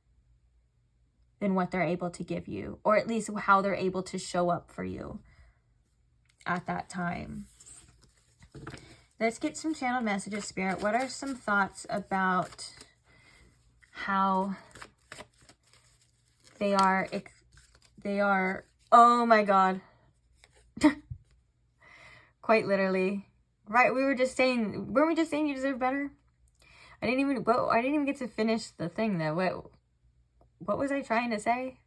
A: than what they're able to give you, or at least how they're able to show up for you at that time. Let's get some channeled messages, Spirit. What are some thoughts about how they are, oh my God. Quite literally. Right, we were just saying, weren't we just saying you deserve better? I didn't even get to finish the thing though. What was I trying to say?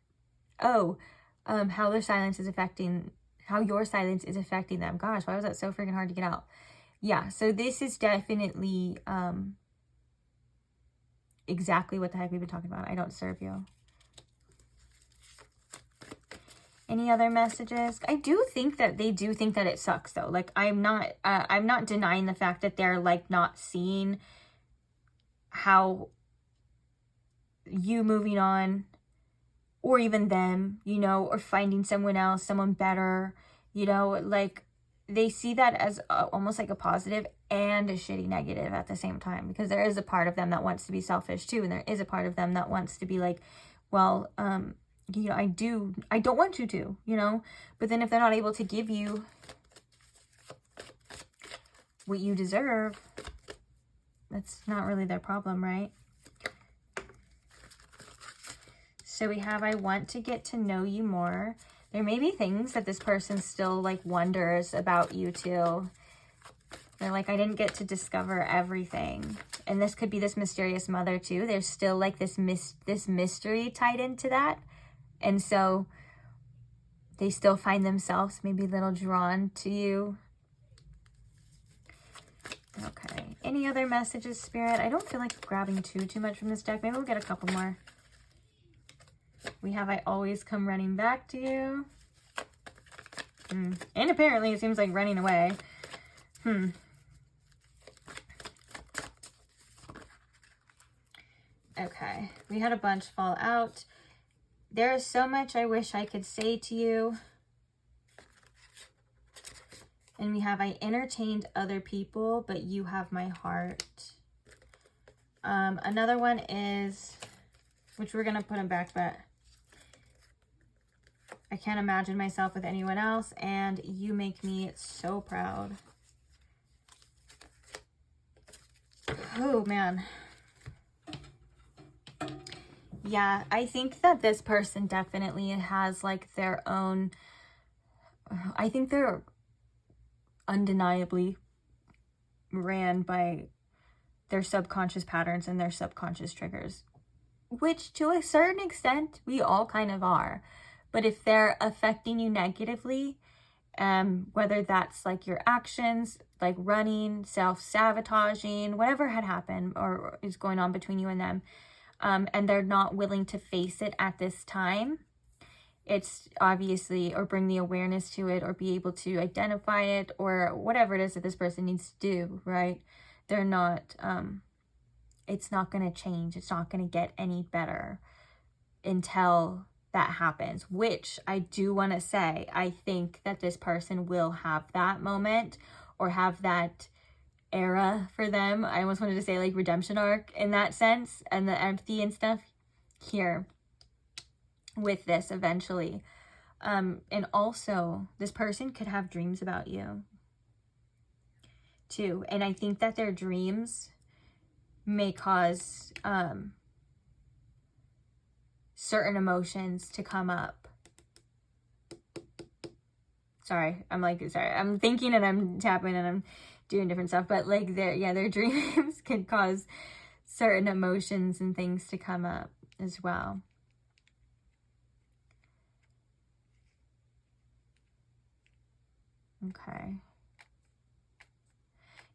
A: Oh, how their silence is affecting, how your silence is affecting them. Gosh, why was that so freaking hard to get out? Yeah, so this is definitely exactly what the heck we've been talking about. I don't deserve you. Any other messages? I do think that they do think that it sucks though. Like, I'm not denying the fact that they're like not seeing how you moving on, or even them, you know, or finding someone else, someone better, you know, like they see that as almost like a positive and a shitty negative at the same time, because there is a part of them that wants to be selfish too, and there is a part of them that wants to be like, well, you know, I don't want you to, you know, but then if they're not able to give you what you deserve, that's not really their problem, right? So we have, I want to get to know you more. There may be things that this person still like wonders about you too. They're like, I didn't get to discover everything. And this could be this mysterious mother too. There's still like this mystery tied into that. And so they still find themselves maybe a little drawn to you. Okay. Any other messages, Spirit? I don't feel like grabbing too much from this deck. Maybe we'll get a couple more. We have, I always come running back to you. And apparently it seems like running away. We had a bunch fall out. There is so much I wish I could say to you. And we have, I entertained other people, but you have my heart. Another one is, which we're going to put them back, but I can't imagine myself with anyone else, and you make me so proud. Oh, man. Yeah, I think that this person definitely has like their own, I think they're undeniably ran by their subconscious patterns and their subconscious triggers, which to a certain extent we all kind of are. But if they're affecting you negatively, whether that's like your actions, like running, self-sabotaging, whatever had happened or is going on between you and them, and they're not willing to face it at this time, it's obviously, or bring the awareness to it, or be able to identify it, or whatever it is that this person needs to do, right? They're not, it's not going to change. It's not going to get any better until that happens, which I do want to say, I think that this person will have that moment or have that era for them. I almost wanted to say like redemption arc in that sense, and the empathy and stuff here with this eventually. And also this person could have dreams about you too. And I think that their dreams may cause certain emotions to come up. Sorry, I'm thinking and I'm tapping and I'm doing different stuff, but like their dreams could cause certain emotions and things to come up as well. Okay.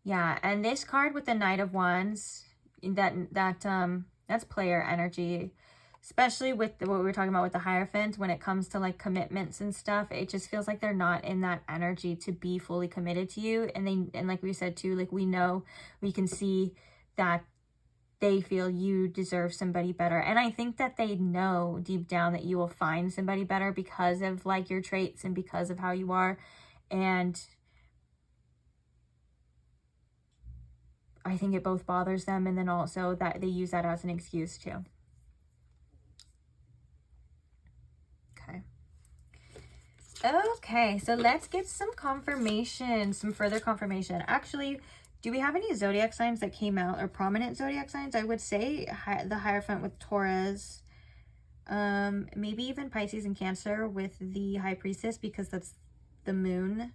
A: Yeah, and this card with the Knight of Wands, that's player energy, especially with what we were talking about with the Hierophant. When it comes to like commitments and stuff, it just feels like they're not in that energy to be fully committed to you. And like we said too, like we can see that they feel you deserve somebody better. And I think that they know deep down that you will find somebody better because of like your traits and because of how you are. And I think it both bothers them, and then also that they use that as an excuse too. Okay, so let's get some confirmation, some further confirmation. Actually, do we have any zodiac signs that came out, or prominent zodiac signs? I would say the Hierophant with Taurus, maybe even Pisces and Cancer with the High Priestess, because that's the moon.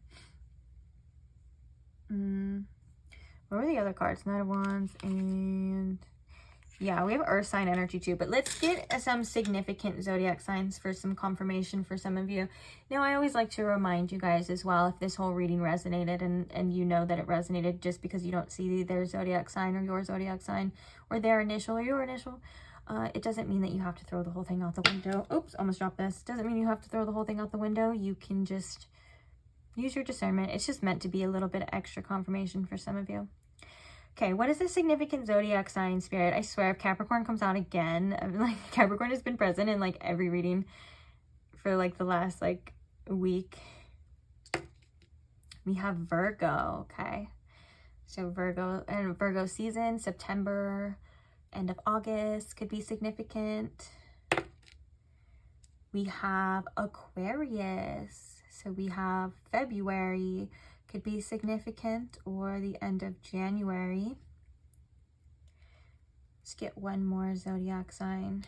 A: What were the other cards? Knight of Wands, and yeah, we have Earth sign energy too. But let's get some significant zodiac signs for some confirmation for some of you. Now, I always like to remind you guys as well, if this whole reading resonated and you know that it resonated, just because you don't see their zodiac sign or your zodiac sign or their initial or your initial, it doesn't mean that you have to throw the whole thing out the window. Oops, almost dropped this. Doesn't mean you have to throw the whole thing out the window. You can just use your discernment. It's just meant to be a little bit of extra confirmation for some of you. Okay, what is the significant zodiac sign, Spirit? I swear, if Capricorn comes out again, like Capricorn has been present in like every reading for like the last like week. We have Virgo, okay. So Virgo and Virgo season, September, end of August could be significant. We have Aquarius. So we have February, could be significant, or the end of January. Let's get one more zodiac sign.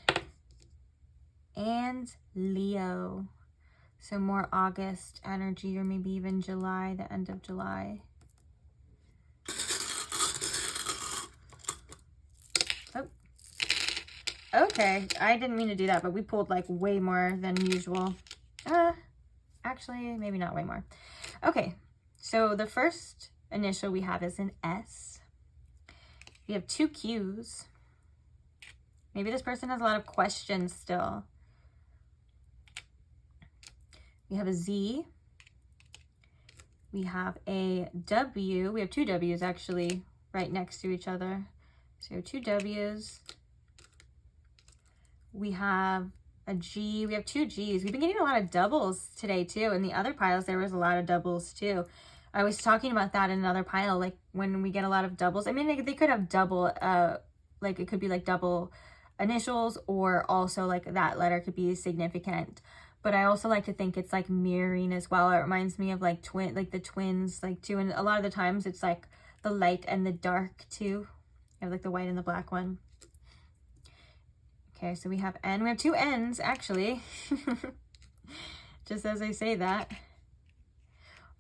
A: And Leo. So more August energy, or maybe even July, the end of July. Oh. Okay, I didn't mean to do that, but we pulled like way more than usual. Actually, maybe not way more. Okay. So the first initial we have is an S. We have two Qs. Maybe this person has a lot of questions still. We have a Z. We have a W. We have two W's actually right next to each other. So two W's. We have a G. We have 2 Gs. We've been getting a lot of doubles today too. In the other piles, there was a lot of doubles too. I was talking about that in another pile, like when we get a lot of doubles. I mean, they could have double, like it could be like double initials, or also like that letter could be significant. But I also like to think it's like mirroring as well. It reminds me of like the twins, like too. And a lot of the times it's like the light and the dark too. You have like the white and the black one. Okay, so we have N. We have 2 N's actually. Just as I say that.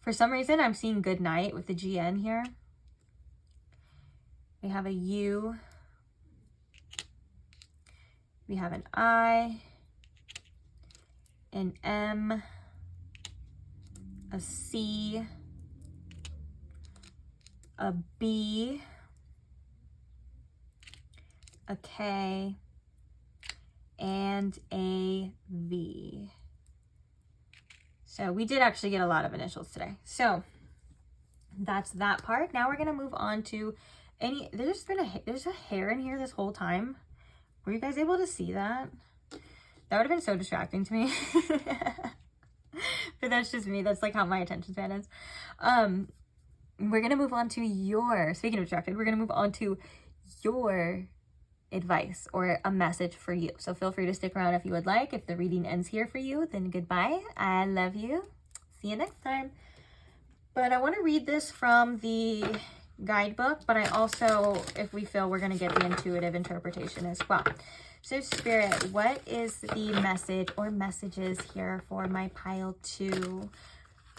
A: For some reason, I'm seeing good night with the GN here. We have a U. We have an I. An M. A C. A B. A K. And a V. So we did actually get a lot of initials today. So that's that part. Now we're going to move on to there's a hair in here this whole time. Were you guys able to see that? That would have been so distracting to me. But that's just me. That's like how my attention span is. We're going to move on to speaking of distracted, we're going to move on to your advice or a message for you. So feel free to stick around if you would like. If the reading ends here for you, then goodbye. I love you. See you next time. But I want to read this from the guidebook, but I also, if we feel, we're going to get the intuitive interpretation as well. So Spirit, what is the message or messages here for my pile 2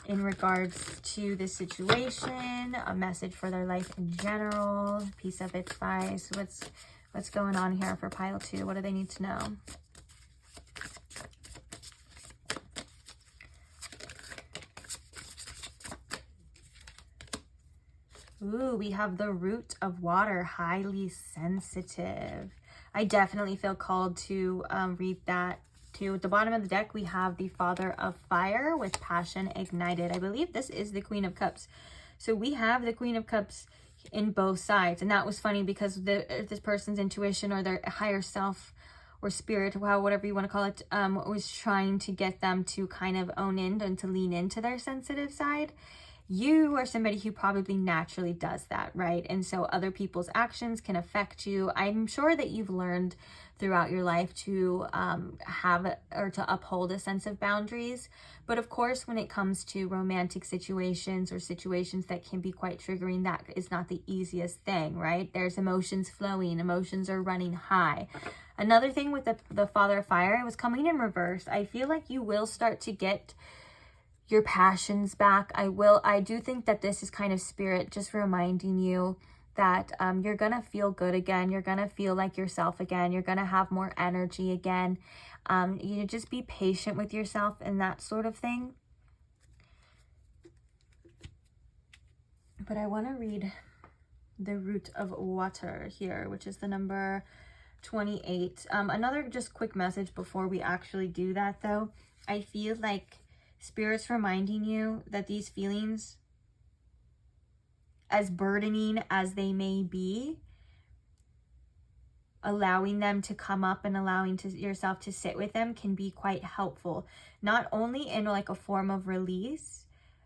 A: in regards to this situation? A message for their life in general, piece of advice. What's going on here for pile 2? What do they need to know? Ooh, we have the root of water, highly sensitive. I definitely feel called to read that too. At the bottom of the deck, we have the Father of Fire with passion ignited. I believe this is the Queen of Cups. So we have the Queen of Cups in both sides, and that was funny because this person's intuition or their higher self or spirit, whatever you want to call it, was trying to get them to kind of own in and to lean into their sensitive side. You are somebody who probably naturally does that, right? And so other people's actions can affect you. I'm sure that you've learned throughout your life to have or to uphold a sense of boundaries. But of course, when it comes to romantic situations or situations that can be quite triggering, that is not the easiest thing, right? There's emotions flowing, emotions are running high. Another thing with the Father of Fire, it was coming in reverse. I feel like you will start to get your passions back. I do think that this is kind of Spirit just reminding you that you're gonna feel good again. You're gonna feel like yourself again. You're gonna have more energy again. You just be patient with yourself and that sort of thing. But I want to read the root of water here, which is the number 28. Another just quick message before we actually do that though. I feel like Spirit's reminding you that these feelings, as burdening as they may be, allowing them to come up and allowing yourself to sit with them can be quite helpful. Not only in like a form of release,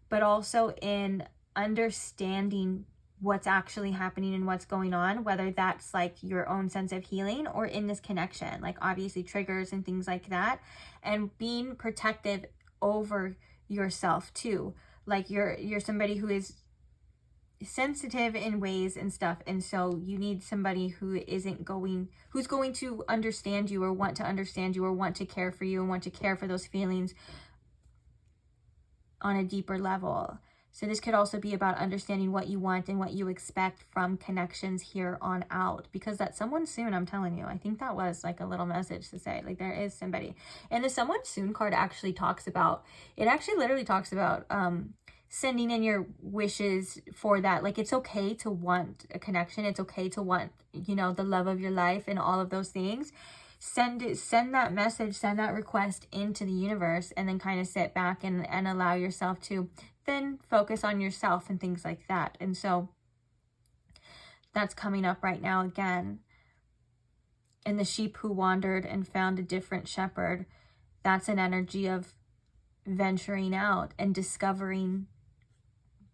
A: but also in understanding what's actually happening and what's going on, whether that's like your own sense of healing or in this connection, like obviously triggers and things like that, and being protective over yourself too. Like you're somebody who is sensitive in ways and stuff, and so you need somebody who's going to understand you or want to understand you or want to care for you and want to care for those feelings on a deeper level. So this could also be about understanding what you want and what you expect from connections here on out, because that someone soon, I'm telling you, I think that was like a little message to say, like there is somebody. And the someone soon card actually literally talks about sending in your wishes for that. Like it's okay to want a connection. It's okay to want, the love of your life and all of those things. Send that message, send that request into the universe, and then kind of sit back and allow yourself to then focus on yourself and things like that. And so that's coming up right now again. And the sheep who wandered and found a different shepherd, that's an energy of venturing out and discovering,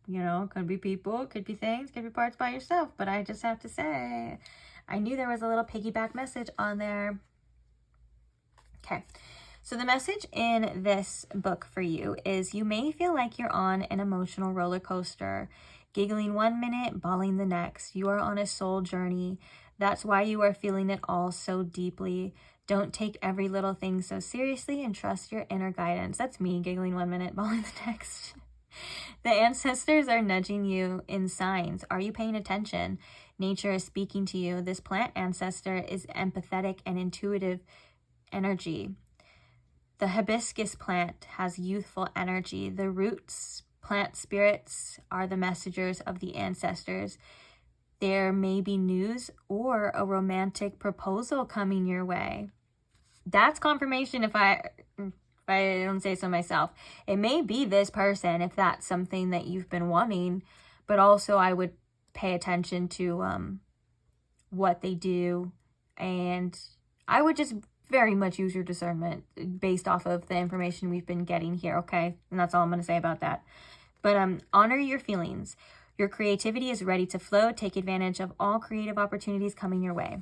A: you know, could be people, could be things, could be parts by yourself. But I just have to say, I knew there was a little piggyback message on there. Okay. So the message in this book for you is you may feel like you're on an emotional roller coaster, giggling one minute, bawling the next. You are on a soul journey. That's why you are feeling it all so deeply. Don't take every little thing so seriously and trust your inner guidance. That's me, giggling one minute, bawling the next. The ancestors are nudging you in signs. Are you paying attention? Nature is speaking to you. This plant ancestor is empathetic and intuitive energy. The hibiscus plant has youthful energy. The roots, plant spirits, are the messengers of the ancestors. There may be news or a romantic proposal coming your way. That's confirmation if I don't say so myself. It may be this person if that's something that you've been wanting, but also I would pay attention to what they do, and I would just very much use your discernment based off of the information we've been getting here, okay? And that's all I'm going to say about that. But honor your feelings. Your creativity is ready to flow. Take advantage of all creative opportunities coming your way.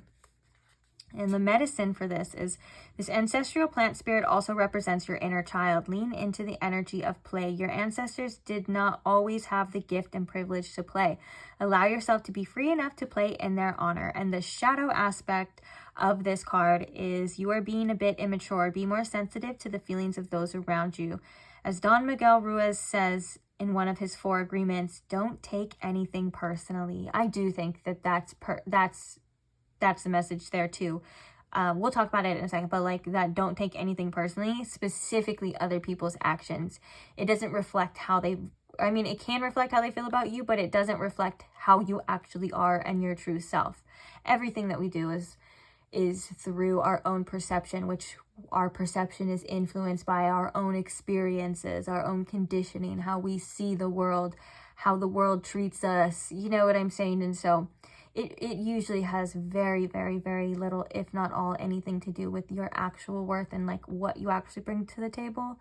A: And the medicine for this is this ancestral plant spirit also represents your inner child. Lean into the energy of play. Your ancestors did not always have the gift and privilege to play. Allow yourself to be free enough to play in their honor. And the shadow aspect of this card is you are being a bit immature. Be more sensitive to the feelings of those around you. As Don Miguel Ruiz says in one of his 4 agreements, don't take anything personally. I do think that that's the message there too. We'll talk about it in a second, but like that, don't take anything personally, specifically other people's actions. It doesn't reflect how they, I mean, it can reflect how they feel about you, but it doesn't reflect how you actually are and your true self. Everything that we do is through our own perception, which our perception is influenced by our own experiences, our own conditioning, how we see the world, how the world treats us, you know what I'm saying? And so it usually has very, very, very little, if not all, anything to do with your actual worth and like what you actually bring to the table.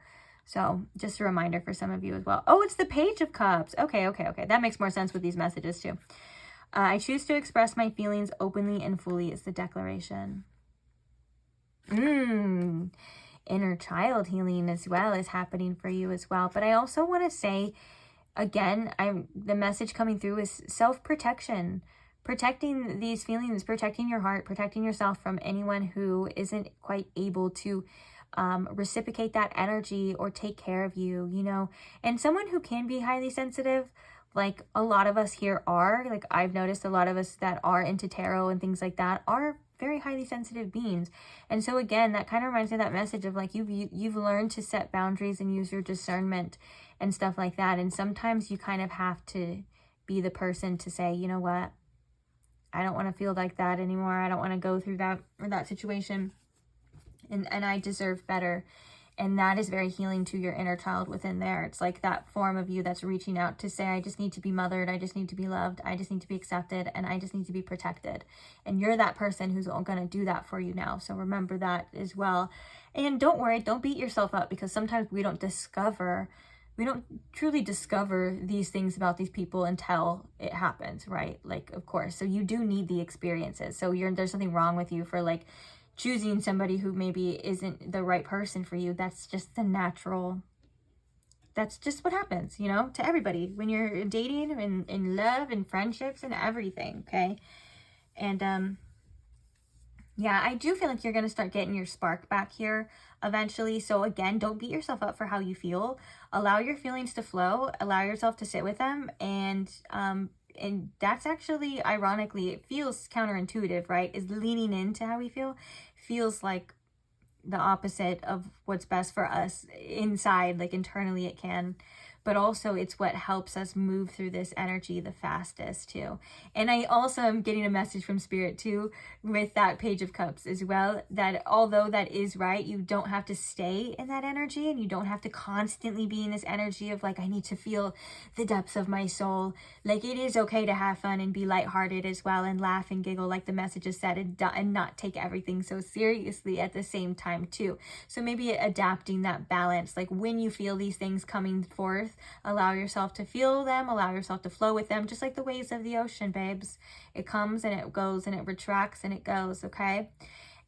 A: So just a reminder for some of you as well. Oh, it's the Page of Cups. Okay. That makes more sense with these messages too. I choose to express my feelings openly and fully is the declaration. Inner child healing as well is happening for you as well. But I also want to say, again, the message coming through is self-protection. Protecting these feelings, protecting your heart, protecting yourself from anyone who isn't quite able to reciprocate that energy or take care of you, you know. And someone who can be highly sensitive, like a lot of us here are, like I've noticed a lot of us that are into tarot and things like that are very highly sensitive beings. And so again, that kind of reminds me of that message of like you've learned to set boundaries and use your discernment and stuff like that. And sometimes you kind of have to be the person to say, you know what, I don't want to feel like that anymore. I don't want to go through that situation. And I deserve better. And that is very healing to your inner child within there. It's like that form of you that's reaching out to say, I just need to be mothered. I just need to be loved. I just need to be accepted. And I just need to be protected. And you're that person who's going to do that for you now. So remember that as well. And don't worry, don't beat yourself up, because sometimes we don't truly discover these things about these people until it happens, right? Like, of course. So you do need the experiences. So there's something wrong with you for like choosing somebody who maybe isn't the right person for you. That's just the natural, that's just what happens, you know, to everybody when you're dating and in love and friendships and everything, okay? And yeah, I do feel like you're going to start getting your spark back here eventually. So again, don't beat yourself up for how you feel. Allow your feelings to flow. Allow yourself to sit with them. And that's actually, ironically, it feels counterintuitive, right? Is leaning into how we feel feels like the opposite of what's best for us inside, like internally it can. but also it's what helps us move through this energy the fastest too. And I also am getting a message from Spirit too with that Page of Cups as well, that although that is right, you don't have to stay in that energy, and you don't have to constantly be in this energy of like, I need to feel the depths of my soul. Like, it is okay to have fun and be lighthearted as well, and laugh and giggle like the messages said, and not take everything so seriously at the same time too. So maybe adapting that balance, like when you feel these things coming forth, allow yourself to feel them, allow yourself to flow with them, just like the waves of the ocean, babes. It comes and it goes and it retracts and it goes, okay?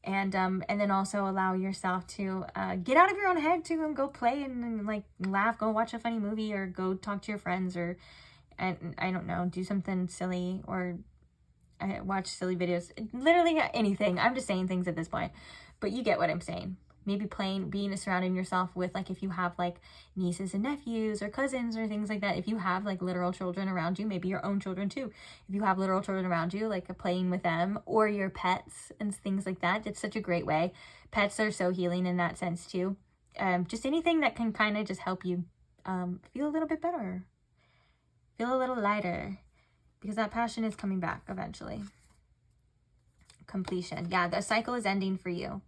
A: And then also allow yourself to get out of your own head too, and go play and like laugh, go watch a funny movie, or go talk to your friends, or and I don't know, do something silly, or watch silly videos, literally anything. I'm just saying things at this point, but you get what I'm saying. Maybe being surrounding yourself with, like, if you have like nieces and nephews or cousins or things like that, if you have like literal children around you, maybe your own children too, if you have literal children around you, like playing with them, or your pets and things like that. It's such a great way. Pets are so healing in that sense too. Just anything that can kind of just help you feel a little bit better, feel a little lighter, because that passion is coming back eventually. Completion. Yeah, the cycle is ending for you.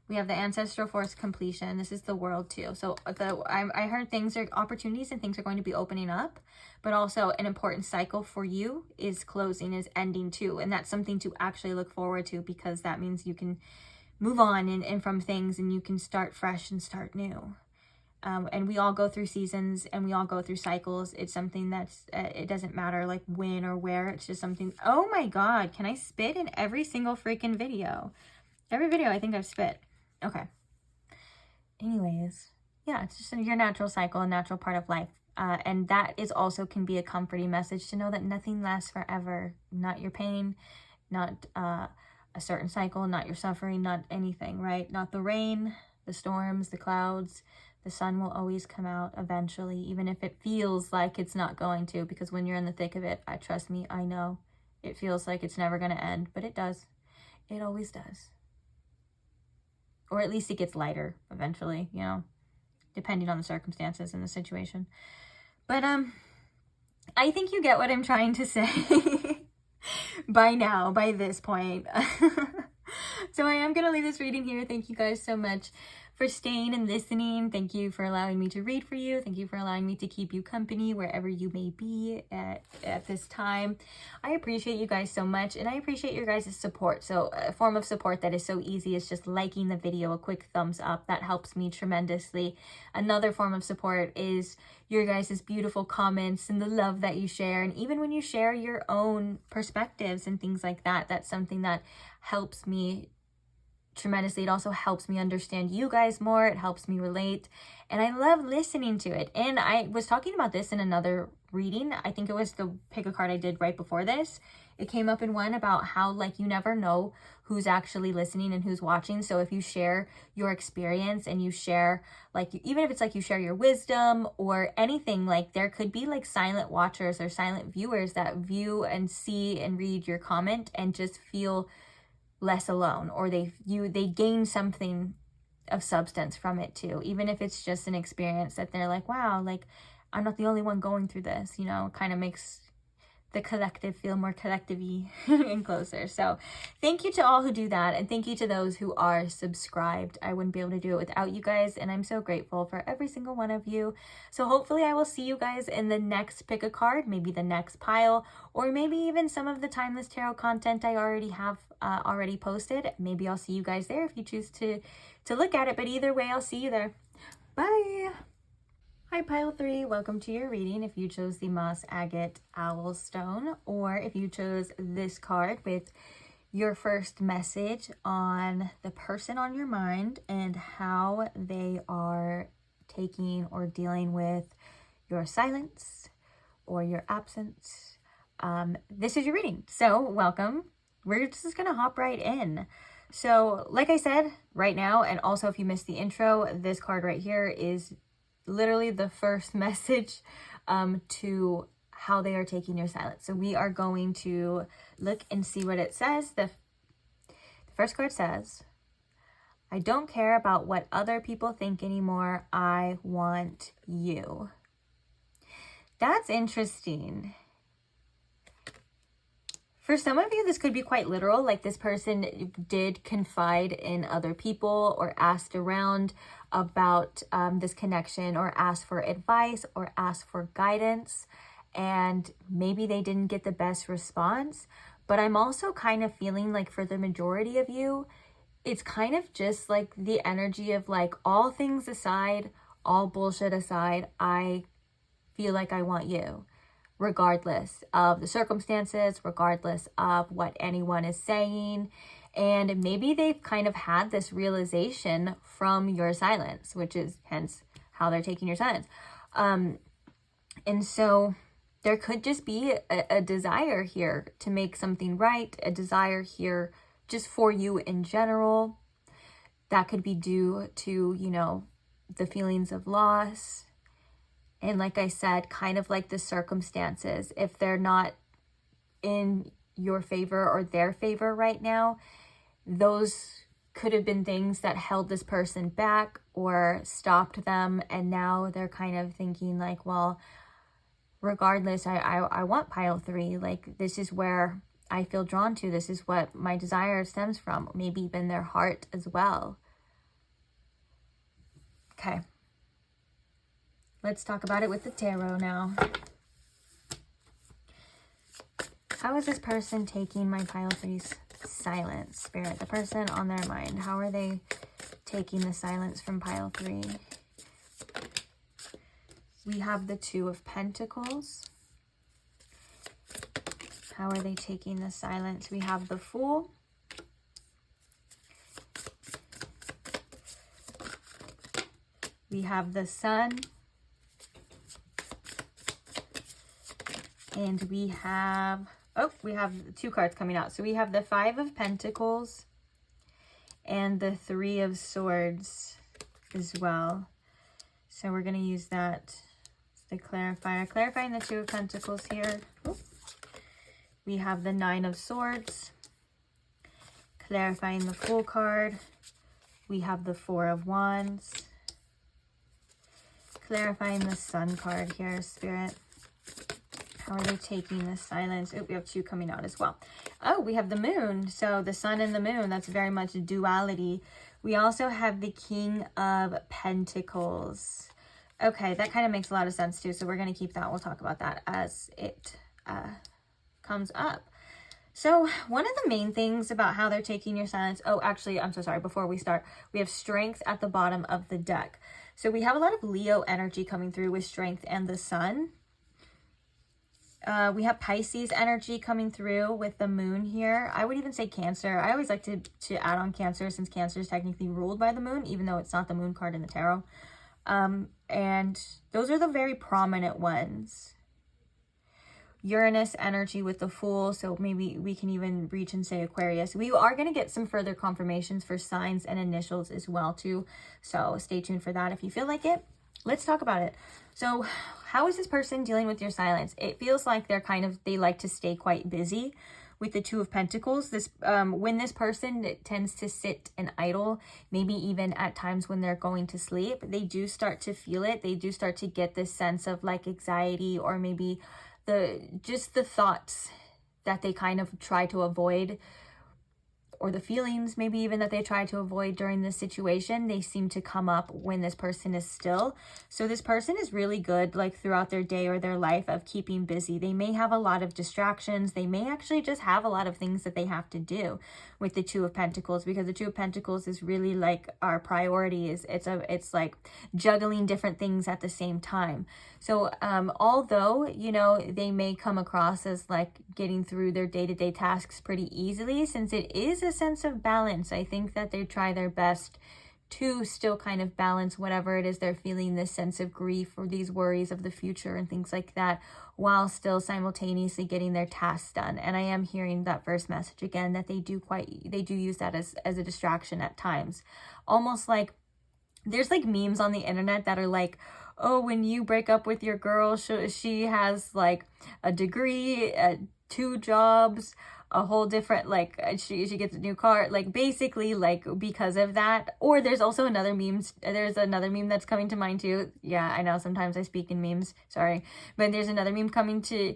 A: We have the ancestral force completion. This is the world too. So I heard things are opportunities and things are going to be opening up, but also an important cycle for you is closing, is ending too. And that's something to actually look forward to, because that means you can move on and from things, and you can start fresh and start new. And we all go through seasons, and we all go through cycles. It's something that's, it doesn't matter like when or where. It's just something. Oh my God, can I spit in every single freaking video? Every video I think I've spit. Okay. Anyways, yeah, it's just your natural cycle, a natural part of life. And that is also can be a comforting message to know that nothing lasts forever. Not your pain, not a certain cycle, not your suffering, not anything, right? Not the rain, the storms, the clouds. The sun will always come out eventually, even if it feels like it's not going to, because when you're in the thick of it, trust me, I know it feels like it's never going to end, but it does. It always does. Or at least it gets lighter eventually, you know, depending on the circumstances and the situation. But I think you get what I'm trying to say by now, by this point. So I am going to leave this reading here. Thank you guys so much for staying and listening. Thank you for allowing me to read for you. Thank you for allowing me to keep you company wherever you may be at this time. I appreciate you guys so much, and I appreciate your guys' support. So a form of support that is so easy is just liking the video, a quick thumbs up. That helps me tremendously. Another form of support is your guys' beautiful comments and the love that you share. And even when you share your own perspectives and things like that, that's something that helps me tremendously. It also helps me understand you guys more. It helps me relate, and I love listening to it. And I was talking about this in another reading. I think it was the pick a card I did right before this. It came up in one about how, like, you never know who's actually listening and who's watching. So if you share your experience and you share, like, even if it's like you share your wisdom or anything, like there could be like silent watchers or silent viewers that view and see and read your comment and just feel less alone, or they gain something of substance from it too, even if it's just an experience that they're like, wow, like I'm not the only one going through this, you know. Kind of makes the collective feel more collectivey and closer. So thank you to all who do that, and thank you to those who are subscribed. I wouldn't be able to do it without you guys, and I'm so grateful for every single one of you. So hopefully I will see you guys in the next pick a card, maybe the next pile, or maybe even some of the timeless tarot content I already have already posted. Maybe I'll see you guys there if you choose to look at it, but either way, I'll see you there. Bye. Hi pile 3, welcome to your reading. If you chose the Moss Agate Owl Stone, or if you chose this card with your first message on the person on your mind and how they are taking or dealing with your silence or your absence, this is your reading. So welcome. We're just gonna hop right in. So like I said, right now, and also if you missed the intro, this card right here is literally the first message to how they are taking your silence. So we are going to look and see what it says. The first card says, I don't care about what other people think anymore. I want you. That's interesting. For some of you, this could be quite literal, like this person did confide in other people or asked around about this connection, or asked for advice or asked for guidance, and maybe they didn't get the best response. But I'm also kind of feeling like for the majority of you, it's kind of just like the energy of like, all things aside, all bullshit aside, I feel like I want you. Regardless of the circumstances, regardless of what anyone is saying. And maybe they've kind of had this realization from your silence, which is hence how they're taking your silence. And so there could just be a desire here to make something right, a desire here just for you in general. That could be due to, you know, the feelings of loss. And like I said, kind of like the circumstances, if they're not in your favor or their favor right now, those could have been things that held this person back or stopped them. And now they're kind of thinking like, well, regardless, I want pile 3. Like, this is where I feel drawn to. This is what my desire stems from. Maybe even their heart as well. Okay. Let's talk about it with the tarot now. How is this person taking my pile 3's silence? Spirit, the person on their mind. How are they taking the silence from pile 3? We have the 2 of Pentacles. How are they taking the silence? We have the Fool. We have the Sun. And we have, we have 2 cards coming out. So we have the 5 of Pentacles and the 3 of Swords as well. So we're going to use that as the clarifier. Clarifying the 2 of Pentacles here. We have the 9 of Swords. Clarifying the Fool card. We have the 4 of Wands. Clarifying the Sun card here, Spirit. How are they taking the silence? Oh, we have 2 coming out as well. Oh, we have the Moon. So the Sun and the Moon, that's very much duality. We also have the King of Pentacles. Okay, that kind of makes a lot of sense too. So we're going to keep that. We'll talk about that as it comes up. So one of the main things about how they're taking your silence. Oh, actually, I'm so sorry. Before we start, we have Strength at the bottom of the deck. So we have a lot of Leo energy coming through with Strength and the Sun. We have Pisces energy coming through with the Moon here. I would even say Cancer. I always like to add on Cancer, since Cancer is technically ruled by the Moon, even though it's not the Moon card in the tarot. And those are the very prominent ones. Uranus energy with the Fool. So maybe we can even reach and say Aquarius. We are going to get some further confirmations for signs and initials as well too. So stay tuned for that if you feel like it. Let's talk about it. So how is this person dealing with your silence? It feels like they like to stay quite busy with the 2 of Pentacles. This when this person tends to sit and idle, maybe even at times when they're going to sleep, they do start to feel it. They do start to get this sense of like anxiety, or maybe the thoughts that they kind of try to avoid, or the feelings maybe even that they try to avoid during this situation, they seem to come up when this person is still. So this person is really good like throughout their day or their life of keeping busy. They may have a lot of distractions. They may actually just have a lot of things that they have to do with the 2 of Pentacles, because the 2 of Pentacles is really like our priority. It's like juggling different things at the same time. So although, you know, they may come across as like getting through their day-to-day tasks pretty easily, since it is a sense of balance, I think that they try their best to still kind of balance whatever it is they're feeling, this sense of grief or these worries of the future and things like that, while still simultaneously getting their tasks done. And I am hearing that first message again, that they do use that as a distraction at times. Almost like there's like memes on the internet that are like, oh, when you break up with your girl, she has like a degree, 2 jobs, a whole different, like, she gets a new car, like, basically, like, because of that. Or there's also another meme that's coming to mind too. Yeah, I know, sometimes I speak in memes, sorry, but there's another meme coming to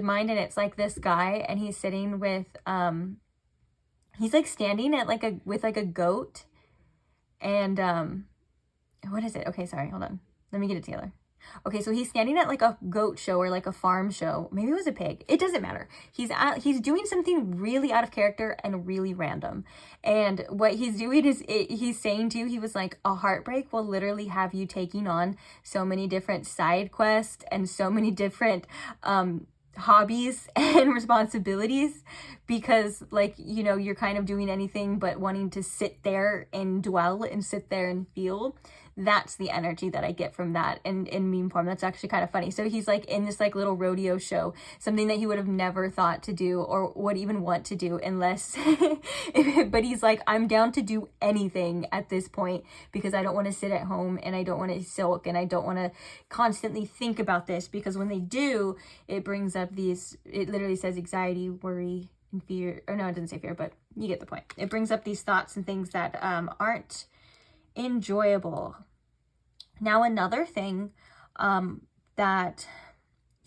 A: mind, and it's like this guy, and he's sitting with he's like standing at like with a goat, and what is it? Okay, sorry, hold on, let me get it together. Okay, so he's standing at like a goat show or like a farm show. Maybe it was a pig. It doesn't matter. He's doing something really out of character and really random. And what he's doing is he's saying to you, he was like, a heartbreak will literally have you taking on so many different side quests and so many different hobbies and responsibilities, because, like, you know, you're kind of doing anything but wanting to sit there and dwell and sit there and feel. That's the energy that I get from that in meme form. That's actually kind of funny. So he's like in this like little rodeo show, something that he would have never thought to do or would even want to do unless, but he's like, I'm down to do anything at this point because I don't want to sit at home and I don't want to sulk and I don't want to constantly think about this, because when they do, it brings up it literally says anxiety, worry, and fear. Or no, it doesn't say fear, but you get the point. It brings up these thoughts and things that aren't enjoyable. Now, another thing that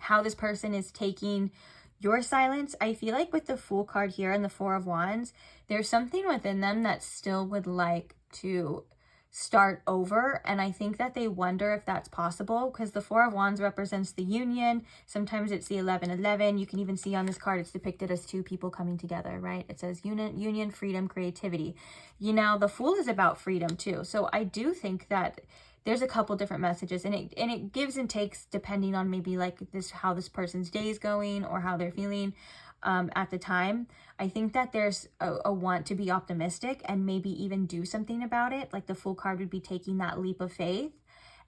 A: how this person is taking your silence, I feel like with the Fool card here and the Four of Wands, there's something within them that still would like to start over, and I think that they wonder if that's possible, because the Four of Wands represents the union. Sometimes it's the 11-11. You can even see on this card it's depicted as two people coming together, right? It says union, freedom, creativity. You know, the Fool is about freedom too. So I do think that there's a couple different messages, and it gives and takes depending on maybe like how this person's day is going or how they're feeling at the time. I think that there's a want to be optimistic and maybe even do something about it. Like the Fool card would be taking that leap of faith.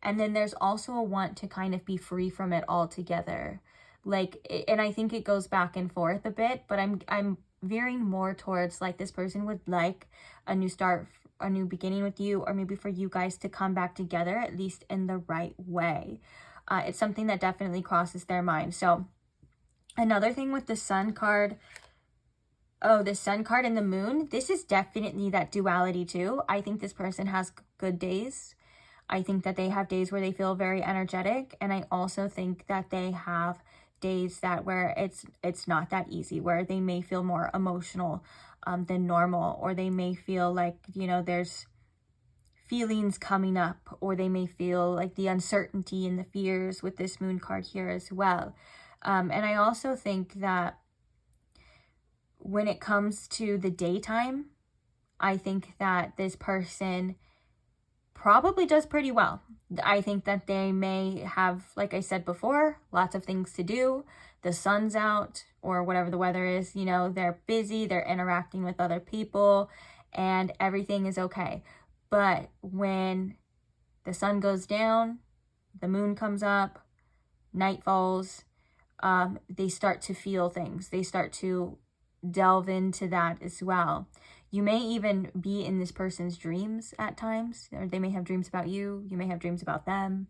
A: And then there's also a want to kind of be free from it altogether. Like, and I think it goes back and forth a bit, but I'm veering more towards like this person would like a new start, a new beginning with you, or maybe for you guys to come back together, at least in the right way. It's something that definitely crosses their mind. So another thing with the Sun card, the Sun card and the Moon, this is definitely that duality too. I think this person has good days. I think that they have days where they feel very energetic, and I also think that they have days where it's not that easy, where they may feel more emotional than normal, or they may feel like, you know, there's feelings coming up, or they may feel like the uncertainty and the fears with this Moon card here as well. And I also think that when it comes to the daytime, I think that this person probably does pretty well. I think that they may have, like I said before, lots of things to do. The sun's out or whatever the weather is, you know, they're busy, they're interacting with other people, and everything is okay. But when the sun goes down, the moon comes up, night falls, they start to feel things. They start to delve into that as well. You may even be in this person's dreams at times, or they may have dreams about you. You may have dreams about them,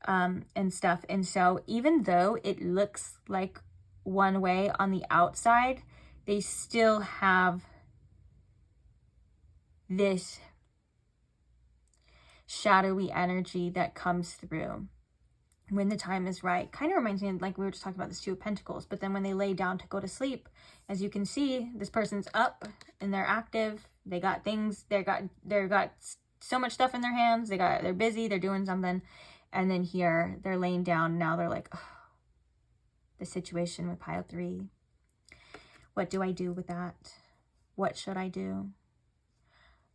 A: and stuff. And so even though it looks like one way on the outside, they still have this shadowy energy that comes through when the time is right. Kind of reminds me of, like we were just talking about, this Two of Pentacles, but then when they lay down to go to sleep, as you can see, this person's up and they're active. They got things, they got so much stuff in their hands. They're busy, they're doing something. And then here they're laying down. Now they're like, oh, the situation with pile 3. What do I do with that? What should I do?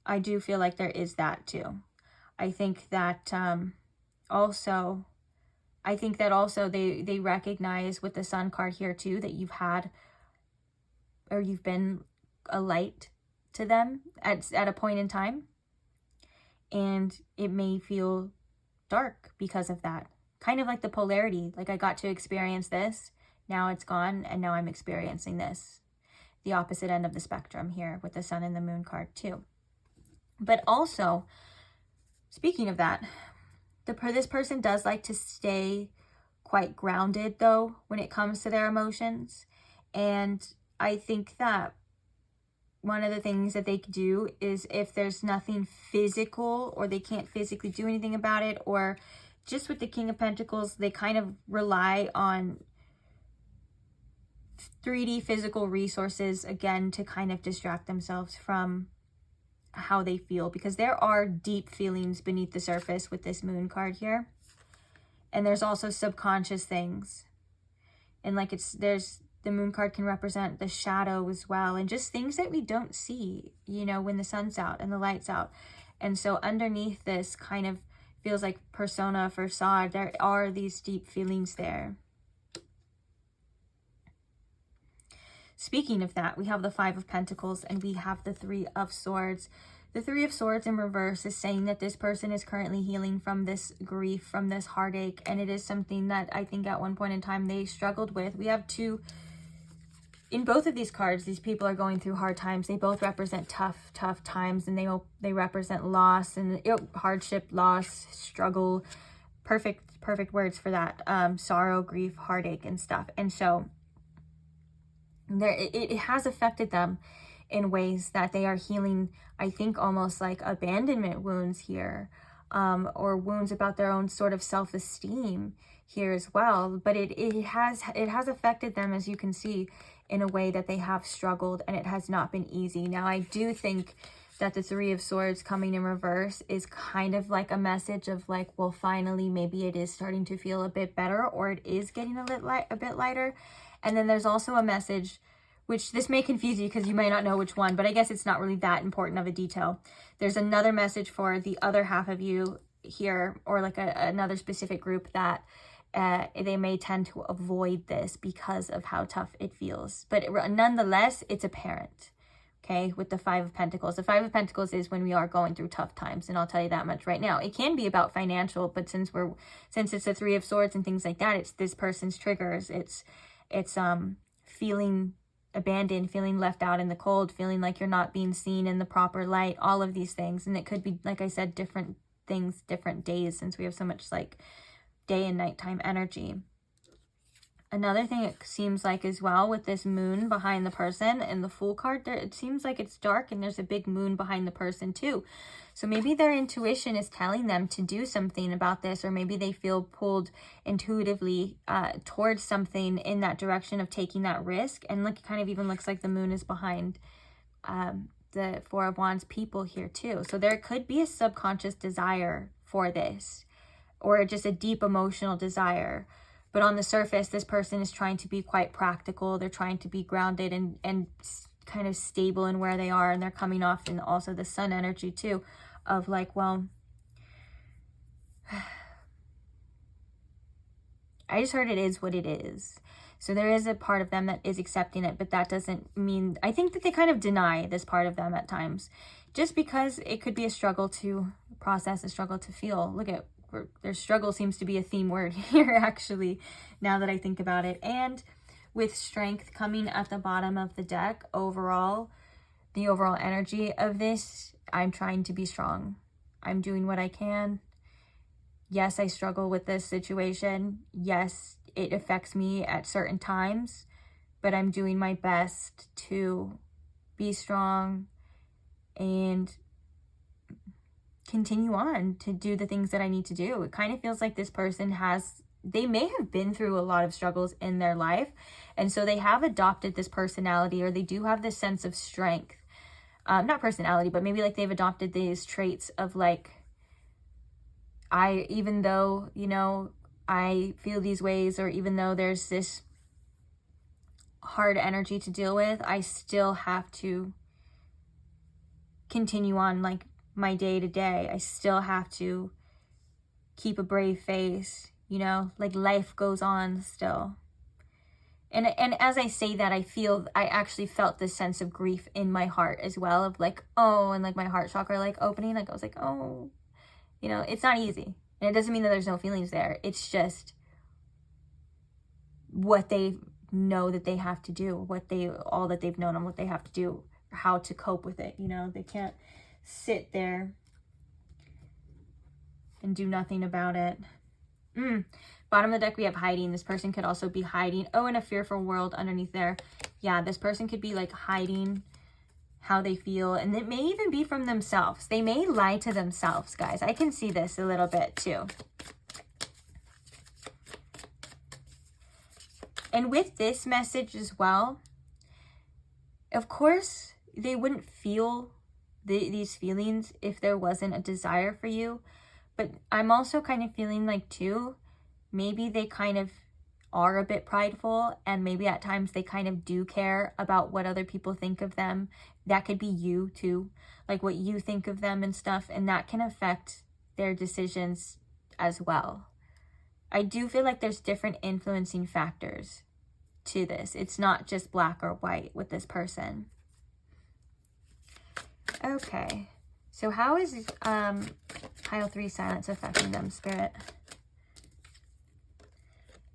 A: I do feel like there is that too. I think that also they recognize with the Sun card here too that you've had, or you've been a light to them at a point in time, and it may feel dark because of that. Kind of like the polarity, like I got to experience this, now it's gone, and now I'm experiencing this. The opposite end of the spectrum here with the Sun and the Moon card too. But also, speaking of that, this person does like to stay quite grounded though when it comes to their emotions. And I think that one of the things that they could do is, if there's nothing physical or they can't physically do anything about it, or just with the King of Pentacles, they kind of rely on 3D physical resources again to kind of distract themselves from how they feel, because there are deep feelings beneath the surface with this Moon card here. And there's also subconscious things. And like there's the Moon card can represent the shadow as well, and just things that we don't see, you know, when the sun's out and the light's out. And so underneath this kind of feels like persona, facade, there are these deep feelings there. Speaking of that, we have the Five of Pentacles and we have the Three of Swords. The Three of Swords in reverse is saying that this person is currently healing from this grief, from this heartache, and it is something that I think at one point in time they struggled with. We have two, in both of these cards, these people are going through hard times. They both represent tough times, and they represent loss and hardship, loss, struggle. Perfect words for that. Sorrow, grief, heartache, and stuff. And so it has affected them in ways that they are healing, I think, almost like abandonment wounds here, or wounds about their own sort of self-esteem here as well. But it has affected them, as you can see, in a way that they have struggled, and it has not been easy. Now, I do think that the Three of Swords coming in reverse is kind of like a message of like, well, finally, maybe it is starting to feel a bit better, or it is getting a bit lighter. And then there's also a message, which this may confuse you because you may not know which one, but I guess it's not really that important of a detail. There's another message for the other half of you here, or like another specific group, that they may tend to avoid this because of how tough it feels. But nonetheless, it's apparent, okay, with the Five of Pentacles. The Five of Pentacles is when we are going through tough times, and I'll tell you that much right now. It can be about financial, but since it's the Three of Swords and things like that, it's this person's triggers. It's feeling abandoned, feeling left out in the cold, feeling like you're not being seen in the proper light, all of these things. And it could be, like I said, different things, different days, since we have so much like day and nighttime energy. Another thing it seems like as well with this moon behind the person and the Fool card, there, it seems like it's dark and there's a big moon behind the person too. So maybe their intuition is telling them to do something about this, or maybe they feel pulled intuitively towards something in that direction of taking that risk. And look, it kind of even looks like the moon is behind the Four of Wands people here too. So there could be a subconscious desire for this, or just a deep emotional desire. But on the surface, this person is trying to be quite practical. They're trying to be grounded and kind of stable in where they are. And they're coming off in also the sun energy too, of like, well, I just heard it is what it is. So there is a part of them that is accepting it, but that doesn't mean, I think that they kind of deny this part of them at times, just because it could be a struggle to process, a struggle to feel. Look at, their struggle seems to be a theme word here, actually, now that I think about it. And with strength coming at the bottom of the deck, overall, the overall energy of this, I'm trying to be strong. I'm doing what I can. Yes, I struggle with this situation. Yes, it affects me at certain times, but I'm doing my best to be strong and continue on to do the things that I need to do. It kind of feels like this person they may have been through a lot of struggles in their life, and so they have adopted this personality, or they do have this sense of strength. Not personality, but maybe like they've adopted these traits of like, even though, you know, I feel these ways, or even though there's this hard energy to deal with, I still have to continue on like my day to day. I still have to keep a brave face, you know, like life goes on still. And as I say that, I actually felt this sense of grief in my heart as well, of like, oh, and like my heart chakra like opening, like I was like, oh, you know, it's not easy. And it doesn't mean that there's no feelings there. It's just what they know that they have to do, all that they've known and what they have to do, how to cope with it. You know, they can't sit there and do nothing about it. Bottom of the deck, we have hiding. This person could also be hiding. Oh, in a fearful world underneath there. Yeah, this person could be like hiding how they feel, and it may even be from themselves. They may lie to themselves, guys. I can see this a little bit too. And with this message as well, of course, they wouldn't feel these feelings if there wasn't a desire for you. But I'm also kind of feeling like too, maybe they kind of are a bit prideful, and maybe at times they kind of do care about what other people think of them. That could be you too, like what you think of them and stuff, and that can affect their decisions as well. I do feel like there's different influencing factors to this. It's not just black or white with this person. Okay, so how is pile 3 silence affecting them, Spirit?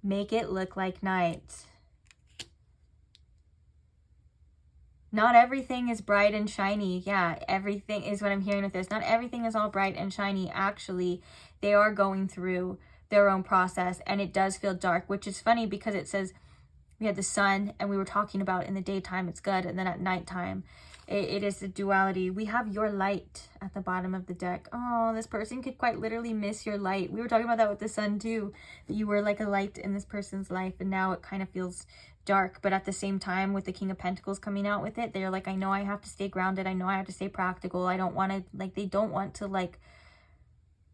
A: Make it look like night. Not everything is bright and shiny. Yeah, everything is what I'm hearing with this. Not everything is all bright and shiny. Actually, they are going through their own process, and it does feel dark, which is funny because it says we had the sun, and we were talking about in the daytime it's good, and then at nighttime it is the duality. We have your light at the bottom of the deck. Oh, this person could quite literally miss your light. We were talking about that with the sun too, that you were like a light in this person's life, and now it kind of feels dark. But at the same time, with the King of Pentacles coming out with it, they're like, I know I have to stay grounded. I know I have to stay practical. I don't want to, like, they don't want to like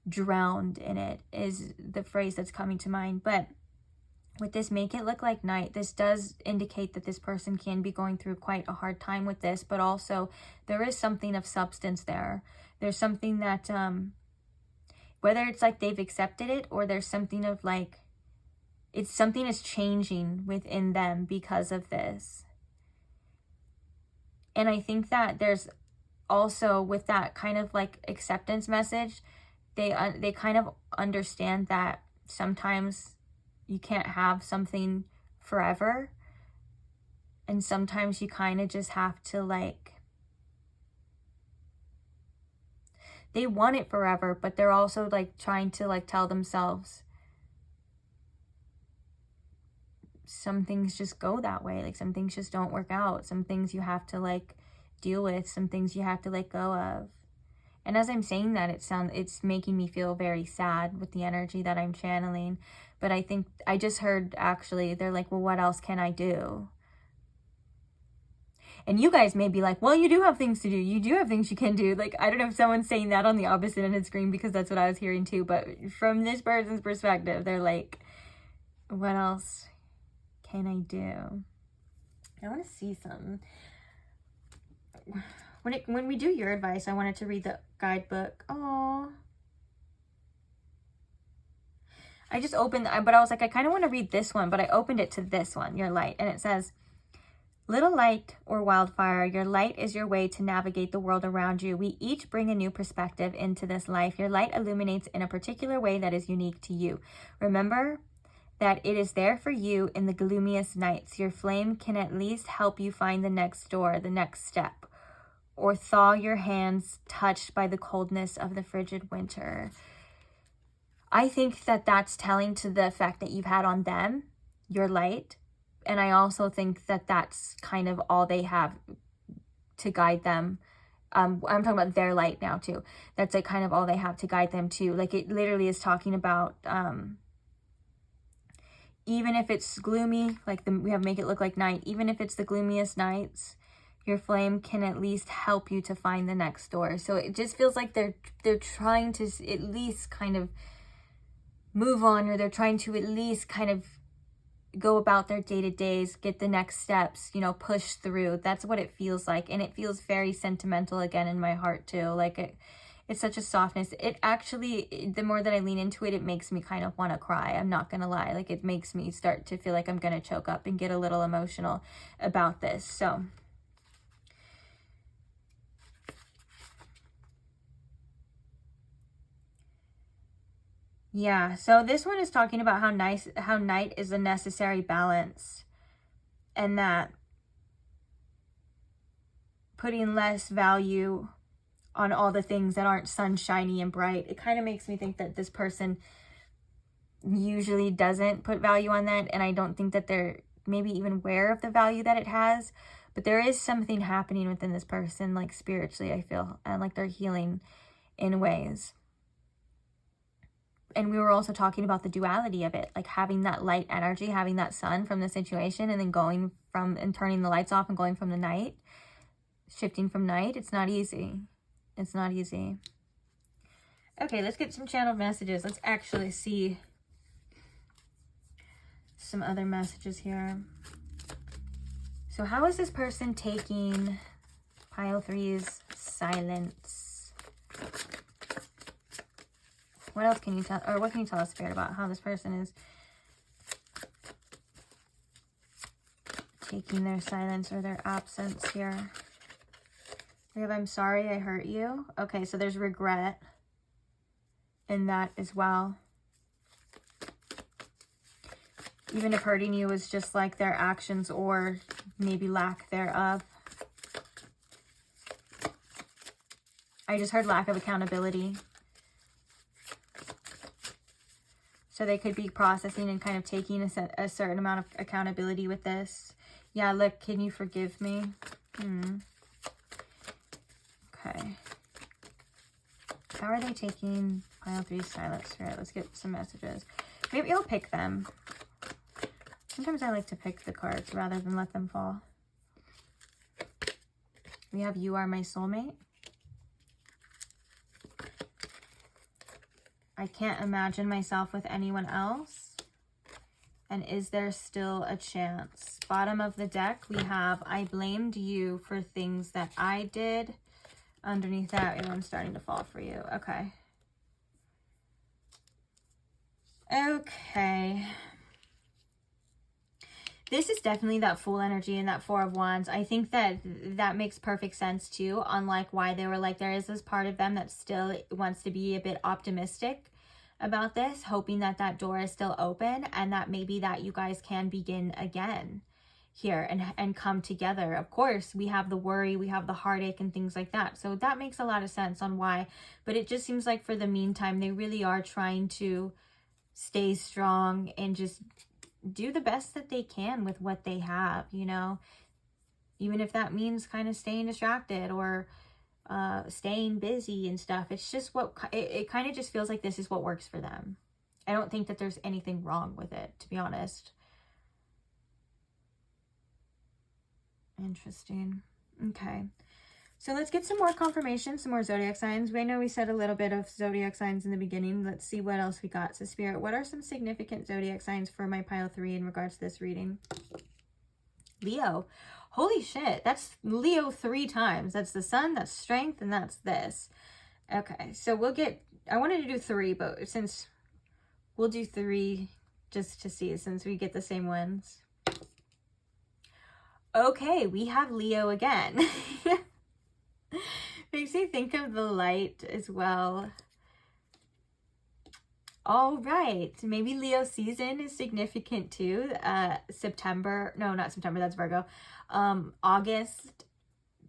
A: drown in it, is the phrase that's coming to mind. But with this, make it look like night, this does indicate that this person can be going through quite a hard time with this, but also there is something of substance there. There's something that, whether it's like they've accepted it, or there's something of like, it's something is changing within them because of this. And I think that there's also, with that kind of like acceptance message, they kind of understand that sometimes you can't have something forever, and sometimes you kind of just have to like, they want it forever, but they're also like trying to like tell themselves some things just go that way, like some things just don't work out, some things you have to like deal with, some things you have to let go of. And as I'm saying that, it's making me feel very sad with the energy that I'm channeling. But I think I just heard, actually, they're like, well, what else can I do? And you guys may be like, well, you do have things to do. You do have things you can do. Like, I don't know if someone's saying that on the opposite end of the screen, because that's what I was hearing too. But from this person's perspective, they're like, what else can I do? I want to see something. When we do your advice, I wanted to read the guidebook. Oh, I just opened, but I was like, I kind of want to read this one, but I opened it to this one, your light. And it says, little light or wildfire, your light is your way to navigate the world around you. We each bring a new perspective into this life. Your light illuminates in a particular way that is unique to you. Remember that it is there for you in the gloomiest nights. Your flame can at least help you find the next door, the next step, or thaw your hands touched by the coldness of the frigid winter. I think that that's telling to the effect that you've had on them, your light. And I also think that that's kind of all they have to guide them. I'm talking about their light now too. That's like kind of all they have to guide them to. Like, it literally is talking about, even if it's gloomy, like we have make it look like night, even if it's the gloomiest nights, your flame can at least help you to find the next door. So it just feels like they're trying to at least kind of move on, or they're trying to at least kind of go about their day-to-days, get the next steps, you know, push through. That's what it feels like. And it feels very sentimental again in my heart too. Like it's such a softness. It actually, the more that I lean into it, it makes me kind of want to cry. I'm not going to lie. Like, it makes me start to feel like I'm going to choke up and get a little emotional about this. So yeah, so this one is talking about how night is a necessary balance, and that putting less value on all the things that aren't sunshiny and bright. It kind of makes me think that this person usually doesn't put value on that, and I don't think that they're maybe even aware of the value that it has. But there is something happening within this person, like spiritually, I feel, and like they're healing in ways. And we were also talking about the duality of it, like having that light energy, having that sun from the situation, and then going from and turning the lights off and going from the night, shifting from night. It's not easy. It's not easy. Okay, let's get some channeled messages. Let's actually see some other messages here. So how is this person taking pile 3's silence? What else can you tell, or what can you tell us, Spirit, about how this person is taking their silence or their absence here? We have, I'm sorry I hurt you. Okay, so there's regret in that as well. Even if hurting you is just like their actions or maybe lack thereof. I just heard lack of accountability. So they could be processing and kind of taking a certain amount of accountability with this. Yeah, look, can you forgive me? Okay. How are they taking pile 3's silence? All right, let's get some messages. Maybe I'll pick them. Sometimes I like to pick the cards rather than let them fall. We have you are my soulmate. I can't imagine myself with anyone else. And is there still a chance? Bottom of the deck, we have I blamed you for things that I did. Underneath that, everyone's starting to fall for you. Okay. Okay. This is definitely that Fool energy and that Four of Wands. I think that that makes perfect sense too, unlike why they were like, there is this part of them that still wants to be a bit optimistic about this, hoping that that door is still open and that maybe that you guys can begin again here and come together. Of course, we have the worry, we have the heartache and things like that. So that makes a lot of sense on why, but it just seems like for the meantime, they really are trying to stay strong and just do the best that they can with what they have, you know, even if that means kind of staying distracted or staying busy and stuff. It's just what it kind of just feels like this is what works for them. I don't think that there's anything wrong with it, to be honest. Interesting. Okay. So let's get some more confirmation, some more zodiac signs. I know we said a little bit of zodiac signs in the beginning. Let's see what else we got. So Spirit, what are some significant zodiac signs for my pile 3 in regards to this reading? Leo. Holy shit. That's Leo 3 times. That's the sun, that's strength, and that's this. Okay. So we'll get, I wanted to do 3, but since we'll do 3 just to see, since we get the same ones. Okay. We have Leo again. Makes me think of the light as well. All right, maybe Leo season is significant too. September, no, not September, that's Virgo. August,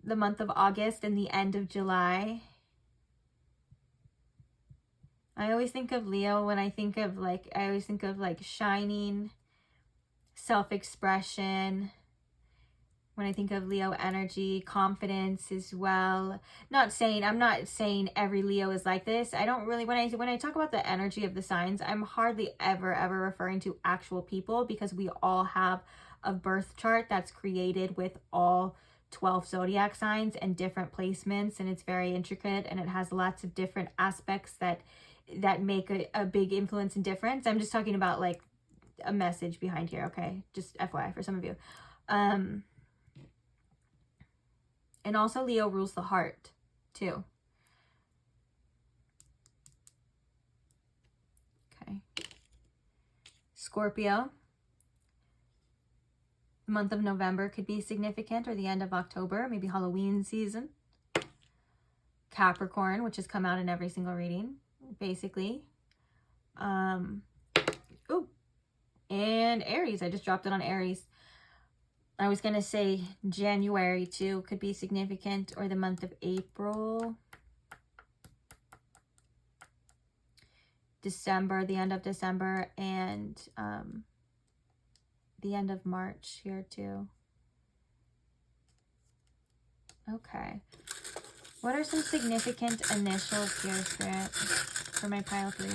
A: the month of August and the end of July. I always think of Leo when I think of like, I always think of like shining, self-expression. When I think of Leo energy, confidence as well. I'm not saying every Leo is like this. I don't really, when I talk about the energy of the signs, I'm hardly ever referring to actual people, because we all have a birth chart that's created with all 12 zodiac signs and different placements, and it's very intricate and it has lots of different aspects that make a big influence and difference. I'm just talking about like a message behind here, okay? Just FYI for some of you. And also Leo rules the heart too. Okay. Scorpio. The month of November could be significant, or the end of October, maybe Halloween season. Capricorn, which has come out in every single reading, basically. Ooh. And Aries. I just dropped it on Aries. I was going to say January too could be significant, or the month of April. December, the end of December, and the end of March here too. Okay. What are some significant initials here, Spirit, for my pile 3?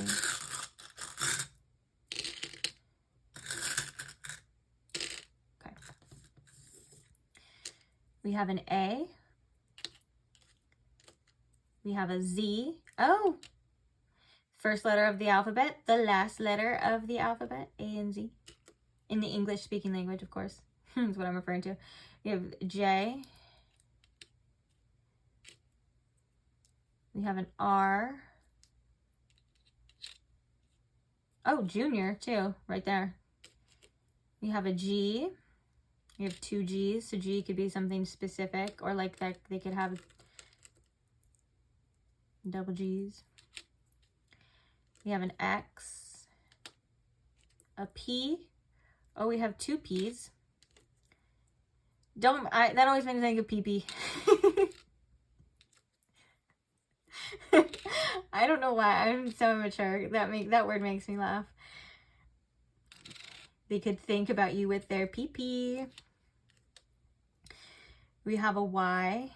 A: Okay. We have an A. We have a Z. Oh! First letter of the alphabet, the last letter of the alphabet, A and Z. In the English-speaking language, of course. That's what I'm referring to. We have J. We have an R. Oh, Junior, too, right there. We have a G. We have 2 G's, so G could be something specific, or like that they could have double G's. We have an X. A P. Oh, we have 2 P's. That always makes me think of pee-pee. I don't know why. I'm so immature. That word makes me laugh. They could think about you with their pee-pee. We have a Y.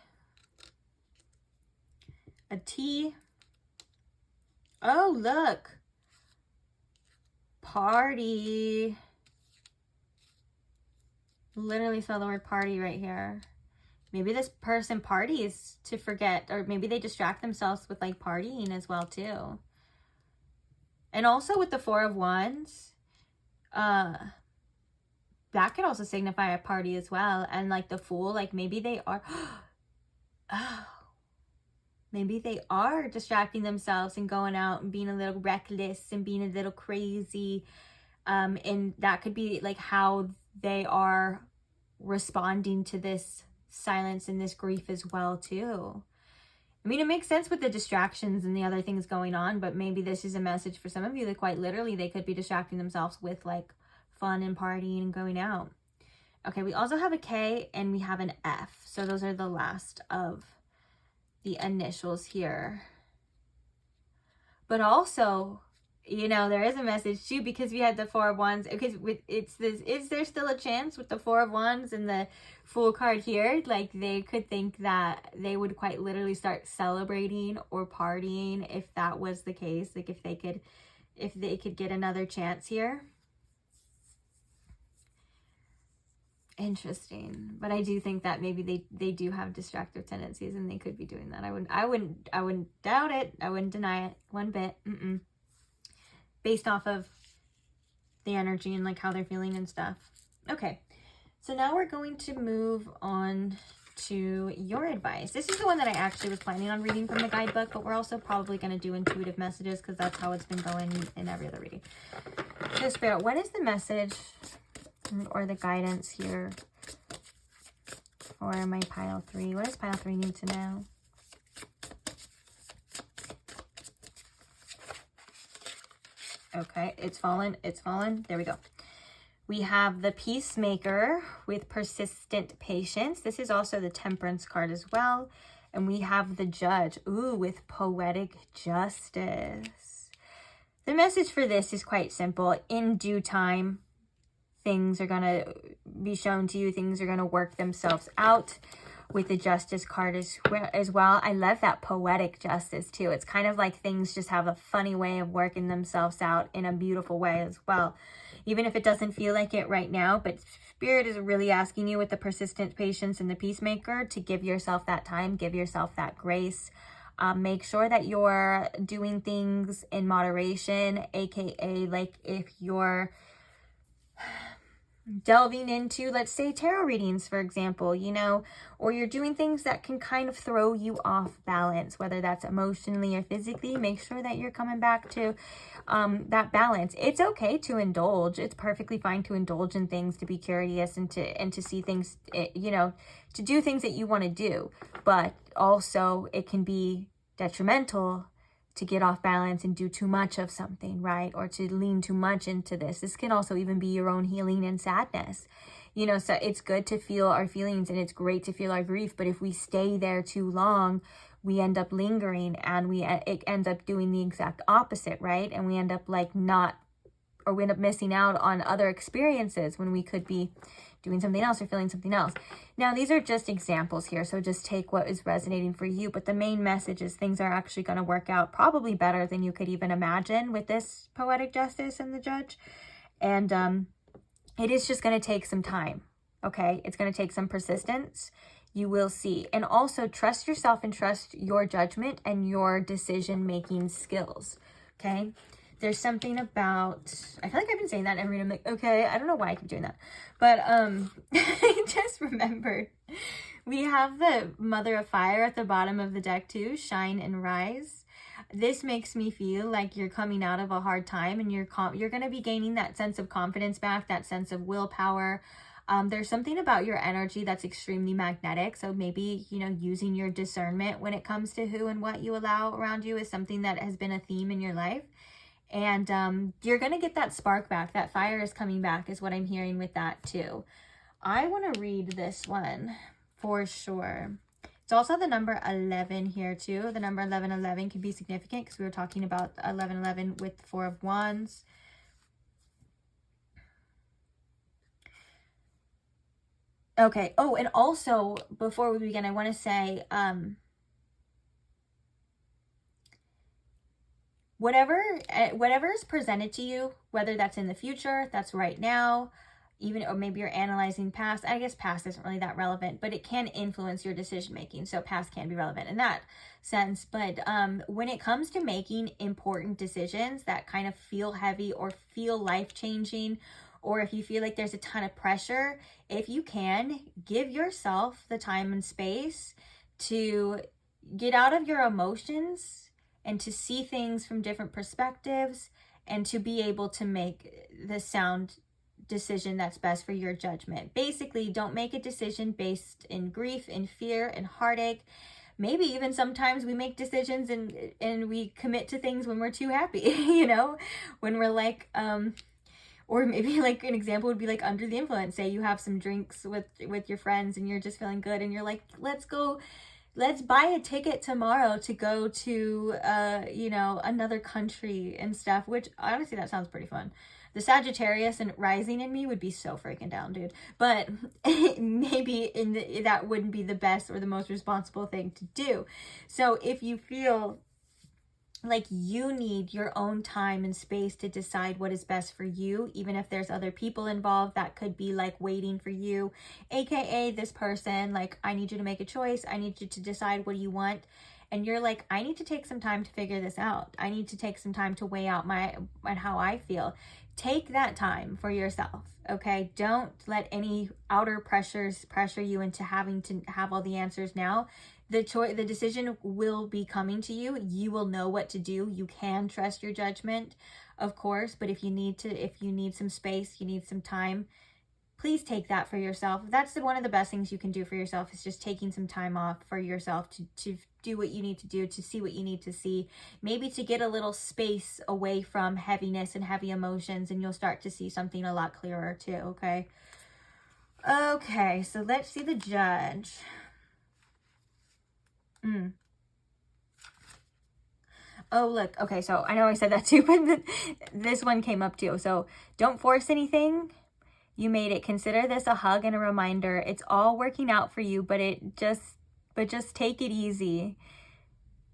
A: A T. Oh, look. Party. Literally saw the word party right here. Maybe this person parties to forget, or maybe they distract themselves with like partying as well too. And also with the 4 of Wands, that could also signify a party as well. And like the Fool, like maybe they are, oh, maybe they are distracting themselves and going out and being a little reckless and being a little crazy. And that could be like how they are responding to this silence and this grief as well too. I mean, it makes sense with the distractions and the other things going on, but maybe this is a message for some of you that quite literally they could be distracting themselves with like fun and partying and going out. Okay, we also have a K and we have an F. So those are the last of the initials here. But also, you know, there is a message too, because we had the 4 of Wands. Because it's this, is there still a chance with the 4 of Wands and the Fool card here? Like they could think that they would quite literally start celebrating or partying if that was the case. Like if they could get another chance here. Interesting. But I do think that maybe they do have distractive tendencies and they could be doing that. I wouldn't doubt it. I wouldn't deny it one bit. Based off of the energy and like how they're feeling and stuff. Okay. So now we're going to move on to your advice. This is the one that I actually was planning on reading from the guidebook, but we're also probably going to do intuitive messages because that's how it's been going in every other reading. So Spirit, what is the message or the guidance here for my pile 3? What does pile 3 need to know? Okay, it's fallen. It's fallen. There we go. We have the Peacemaker with persistent patience. This is also the Temperance card as well. And we have the Judge, ooh, with poetic justice. The message for this is quite simple. In due time, things are going to be shown to you. Things are going to work themselves out with the Justice card as well. I love that poetic justice too. It's kind of like things just have a funny way of working themselves out in a beautiful way as well. Even if it doesn't feel like it right now, but Spirit is really asking you with the persistent patience and the Peacemaker to give yourself that time, give yourself that grace. Make sure that you're doing things in moderation, aka like if you're delving into, let's say, tarot readings, for example, you know, or you're doing things that can kind of throw you off balance, whether that's emotionally or physically. Make sure that you're coming back to that balance. It's okay to indulge. It's perfectly fine to indulge in things, to be curious and to see things, you know, to do things that you want to do. But also it can be detrimental to get off balance and do too much of something, right? Or to lean too much into this. This can also even be your own healing and sadness. You know, so it's good to feel our feelings and it's great to feel our grief. But if we stay there too long, we end up lingering and it ends up doing the exact opposite, right? And we end up like not or we end up missing out on other experiences when we could be doing something else or feeling something else. Now, these are just examples here, so just take what is resonating for you, but the main message is things are actually going to work out probably better than you could even imagine with this poetic justice and the judge. And it is just going to take some time, okay? It's going to take some persistence. You will see. And also trust yourself and trust your judgment and your decision-making skills, okay? There's something about, I feel like I've been saying that every time. I'm like, okay, I don't know why I keep doing that. But I just remembered we have the Mother of Fire at the bottom of the deck too, shine and rise. This makes me feel like you're coming out of a hard time and you're going to be gaining that sense of confidence back, that sense of willpower. There's something about your energy that's extremely magnetic. So maybe, you know, using your discernment when it comes to who and what you allow around you is something that has been a theme in your life. And you're going to get that spark back. That fire is coming back is what I'm hearing with that too. I want to read this one for sure. It's also the number 11 here too. The number 1111 can be significant because we were talking about 1111 with the Four of Wands. Okay. Oh, and also before we begin, I want to say, whatever is presented to you, whether that's in the future, that's right now, even, or maybe you're analyzing past. I guess past isn't really that relevant, but it can influence your decision making. So past can be relevant in that sense. But when it comes to making important decisions that kind of feel heavy or feel life-changing, or if you feel like there's a ton of pressure, if you can, give yourself the time and space to get out of your emotions and to see things from different perspectives and to be able to make the sound decision that's best for your judgment. Basically, don't make a decision based in grief and fear and heartache. Maybe even sometimes we make decisions and we commit to things when we're too happy, you know, when we're like, or maybe like an example would be like under the influence. Say you have some drinks with your friends and you're just feeling good and you're like, let's buy a ticket tomorrow to go to, you know, another country and stuff, which honestly, that sounds pretty fun. The Sagittarius and rising in me would be so freaking down, dude. But maybe that wouldn't be the best or the most responsible thing to do. So if you feel like you need your own time and space to decide what is best for you, even if there's other people involved that could be like waiting for you, aka this person, like, I need you to make a choice, I need you to decide what you want, and you're like, I need to take some time to figure this out, I need to take some time to weigh out how I feel. Take that time for yourself, okay? Don't let any outer pressures pressure you into having to have all the answers now. The decision will be coming to you. You will know what to do. You can trust your judgment, of course, but if you need some space, you need some time, please take that for yourself. That's one of the best things you can do for yourself, is just taking some time off for yourself to do what you need to do, to see what you need to see, maybe to get a little space away from heaviness and heavy emotions, and you'll start to see something a lot clearer too, okay? Okay, so let's see the judge. Oh, look. Okay, so I know I said that too, but this one came up too. So don't force anything. You made it. Consider this a hug and a reminder. It's all working out for you, but just take it easy.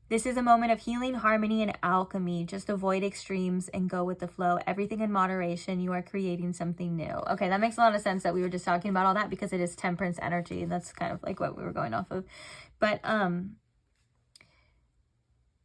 A: This is a moment of healing, harmony, and alchemy. Just avoid extremes and go with the flow. Everything in moderation. You are creating something new. Okay, that makes a lot of sense that we were just talking about all that, because it is temperance energy. And that's kind of like what we were going off of. But,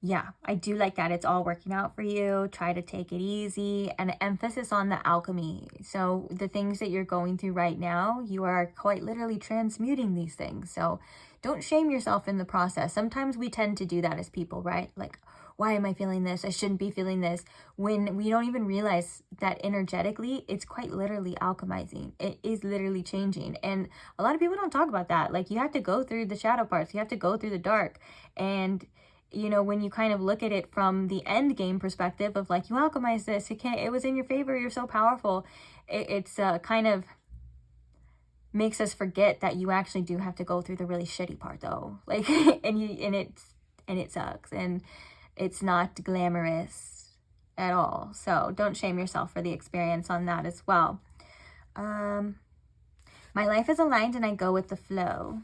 A: yeah, I do like that. It's all working out for you. Try to take it easy, and emphasis on the alchemy. So the things that you're going through right now, you are quite literally transmuting these things. So don't shame yourself in the process. Sometimes we tend to do that as people, right? Like, why am I feeling this? I shouldn't be feeling this. When we don't even realize that energetically, it's quite literally alchemizing. It is literally changing. And a lot of people don't talk about that. Like, you have to go through the shadow parts. You have to go through the dark. And you know, when you kind of look at it from the end game perspective of like, you alchemize this, it was in your favor, you're so powerful. It's kind of makes us forget that you actually do have to go through the really shitty part though. Like, and it sucks, and it's not glamorous. at all. So don't shame yourself for the experience on that as well. My life is aligned and I go with the flow.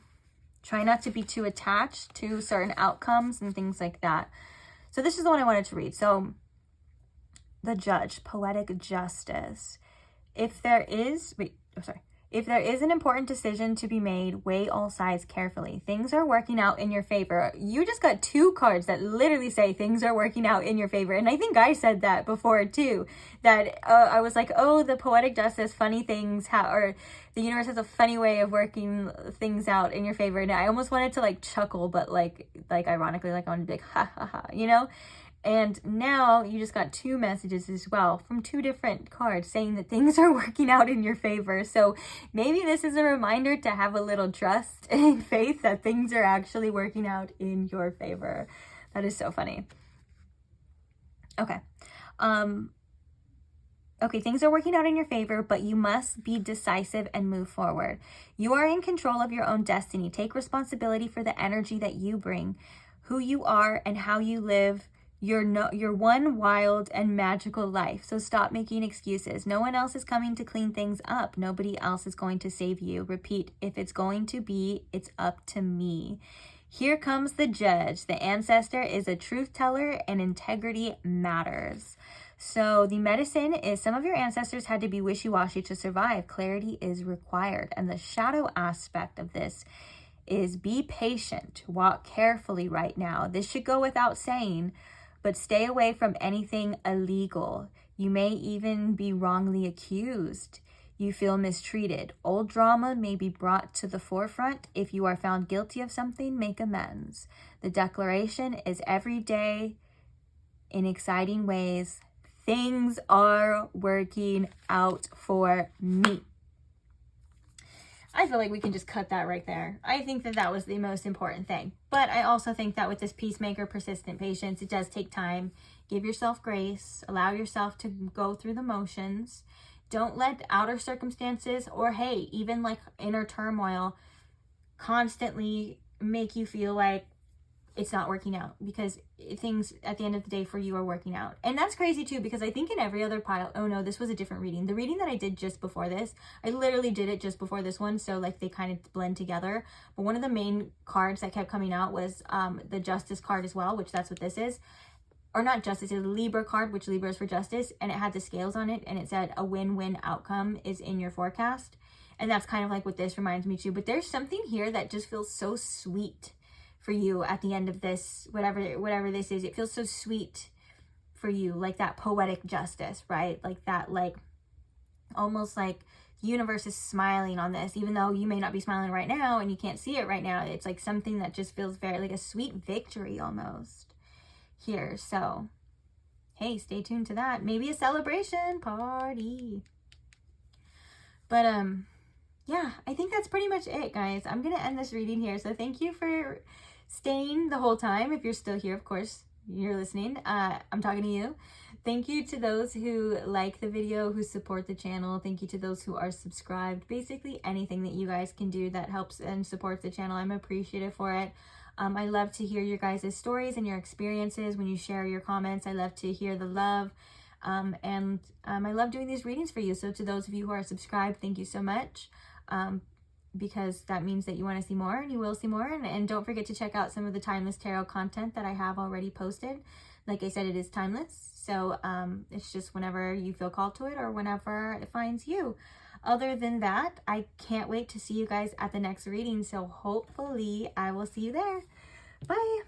A: Try not to be too attached to certain outcomes and things like that. So this is the one I wanted to read. So the Judge, poetic justice. If there is an important decision to be made, weigh all sides carefully. Things are working out in your favor. You just got 2 cards that literally say things are working out in your favor. And I think I said that before too, that I was like, oh, the poetic justice, funny things, or the universe has a funny way of working things out in your favor. And I almost wanted to like chuckle, but like ironically, like I wanted to be like, ha ha ha, you know? And now you just got 2 messages as well from 2 different cards saying that things are working out in your favor. So maybe this is a reminder to have a little trust and faith that things are actually working out in your favor. That is so funny. Okay. Okay, things are working out in your favor, but you must be decisive and move forward. You are in control of your own destiny. Take responsibility for the energy that you bring, who you are, and how you live your one wild and magical life. So stop making excuses. No one else is coming to clean things up. Nobody else is going to save you. Repeat, if it's going to be, it's up to me. Here comes the Judge. The ancestor is a truth teller and integrity matters. So the medicine is some of your ancestors had to be wishy-washy to survive. Clarity is required. And the shadow aspect of this is be patient. Walk carefully right now. This should go without saying, but stay away from anything illegal. You may even be wrongly accused. You feel mistreated. Old drama may be brought to the forefront. If you are found guilty of something, make amends. The declaration is every day in exciting ways. Things are working out for me. I feel like we can just cut that right there. I think that that was the most important thing. But I also think that with this peacemaker, persistent patience, it does take time. Give yourself grace. Allow yourself to go through the motions. Don't let outer circumstances or, hey, even like inner turmoil constantly make you feel like it's not working out, because things at the end of the day for you are working out. And that's crazy too, because I think in every other pile, oh no, this was a different reading. The reading that I did just before this, I literally did it just before this one, so like they kind of blend together. But one of the main cards that kept coming out was the Justice card as well, which that's what this is. Or not Justice, it's a Libra card, which Libra is for justice, and it had the scales on it, and it said a win-win outcome is in your forecast. And that's kind of like what this reminds me too. But there's something here that just feels so sweet for you at the end of this, whatever this is. It feels so sweet for you, like that poetic justice, right? Like that, like almost like the universe is smiling on this, even though you may not be smiling right now and you can't see it right now. It's like something that just feels very like a sweet victory almost here. So hey, stay tuned to that. Maybe a celebration party. But yeah, I think that's pretty much it, guys. I'm gonna end this reading here. So thank you for staying the whole time. If you're still here, of course, you're listening. I'm talking to you. Thank you to those who like the video, who support the channel. Thank you to those who are subscribed. Basically anything that you guys can do that helps and supports the channel, I'm appreciative for it. I love to hear your guys' stories and your experiences when you share your comments. I love to hear the love. And I love doing these readings for you. So to those of you who are subscribed, thank you so much. Because that means that you want to see more, and you will see more. And don't forget to check out some of the timeless tarot content that I have already posted. Like I said, it is timeless. So it's just whenever you feel called to it or whenever it finds you. Other than that, I can't wait to see you guys at the next reading. So hopefully I will see you there. Bye.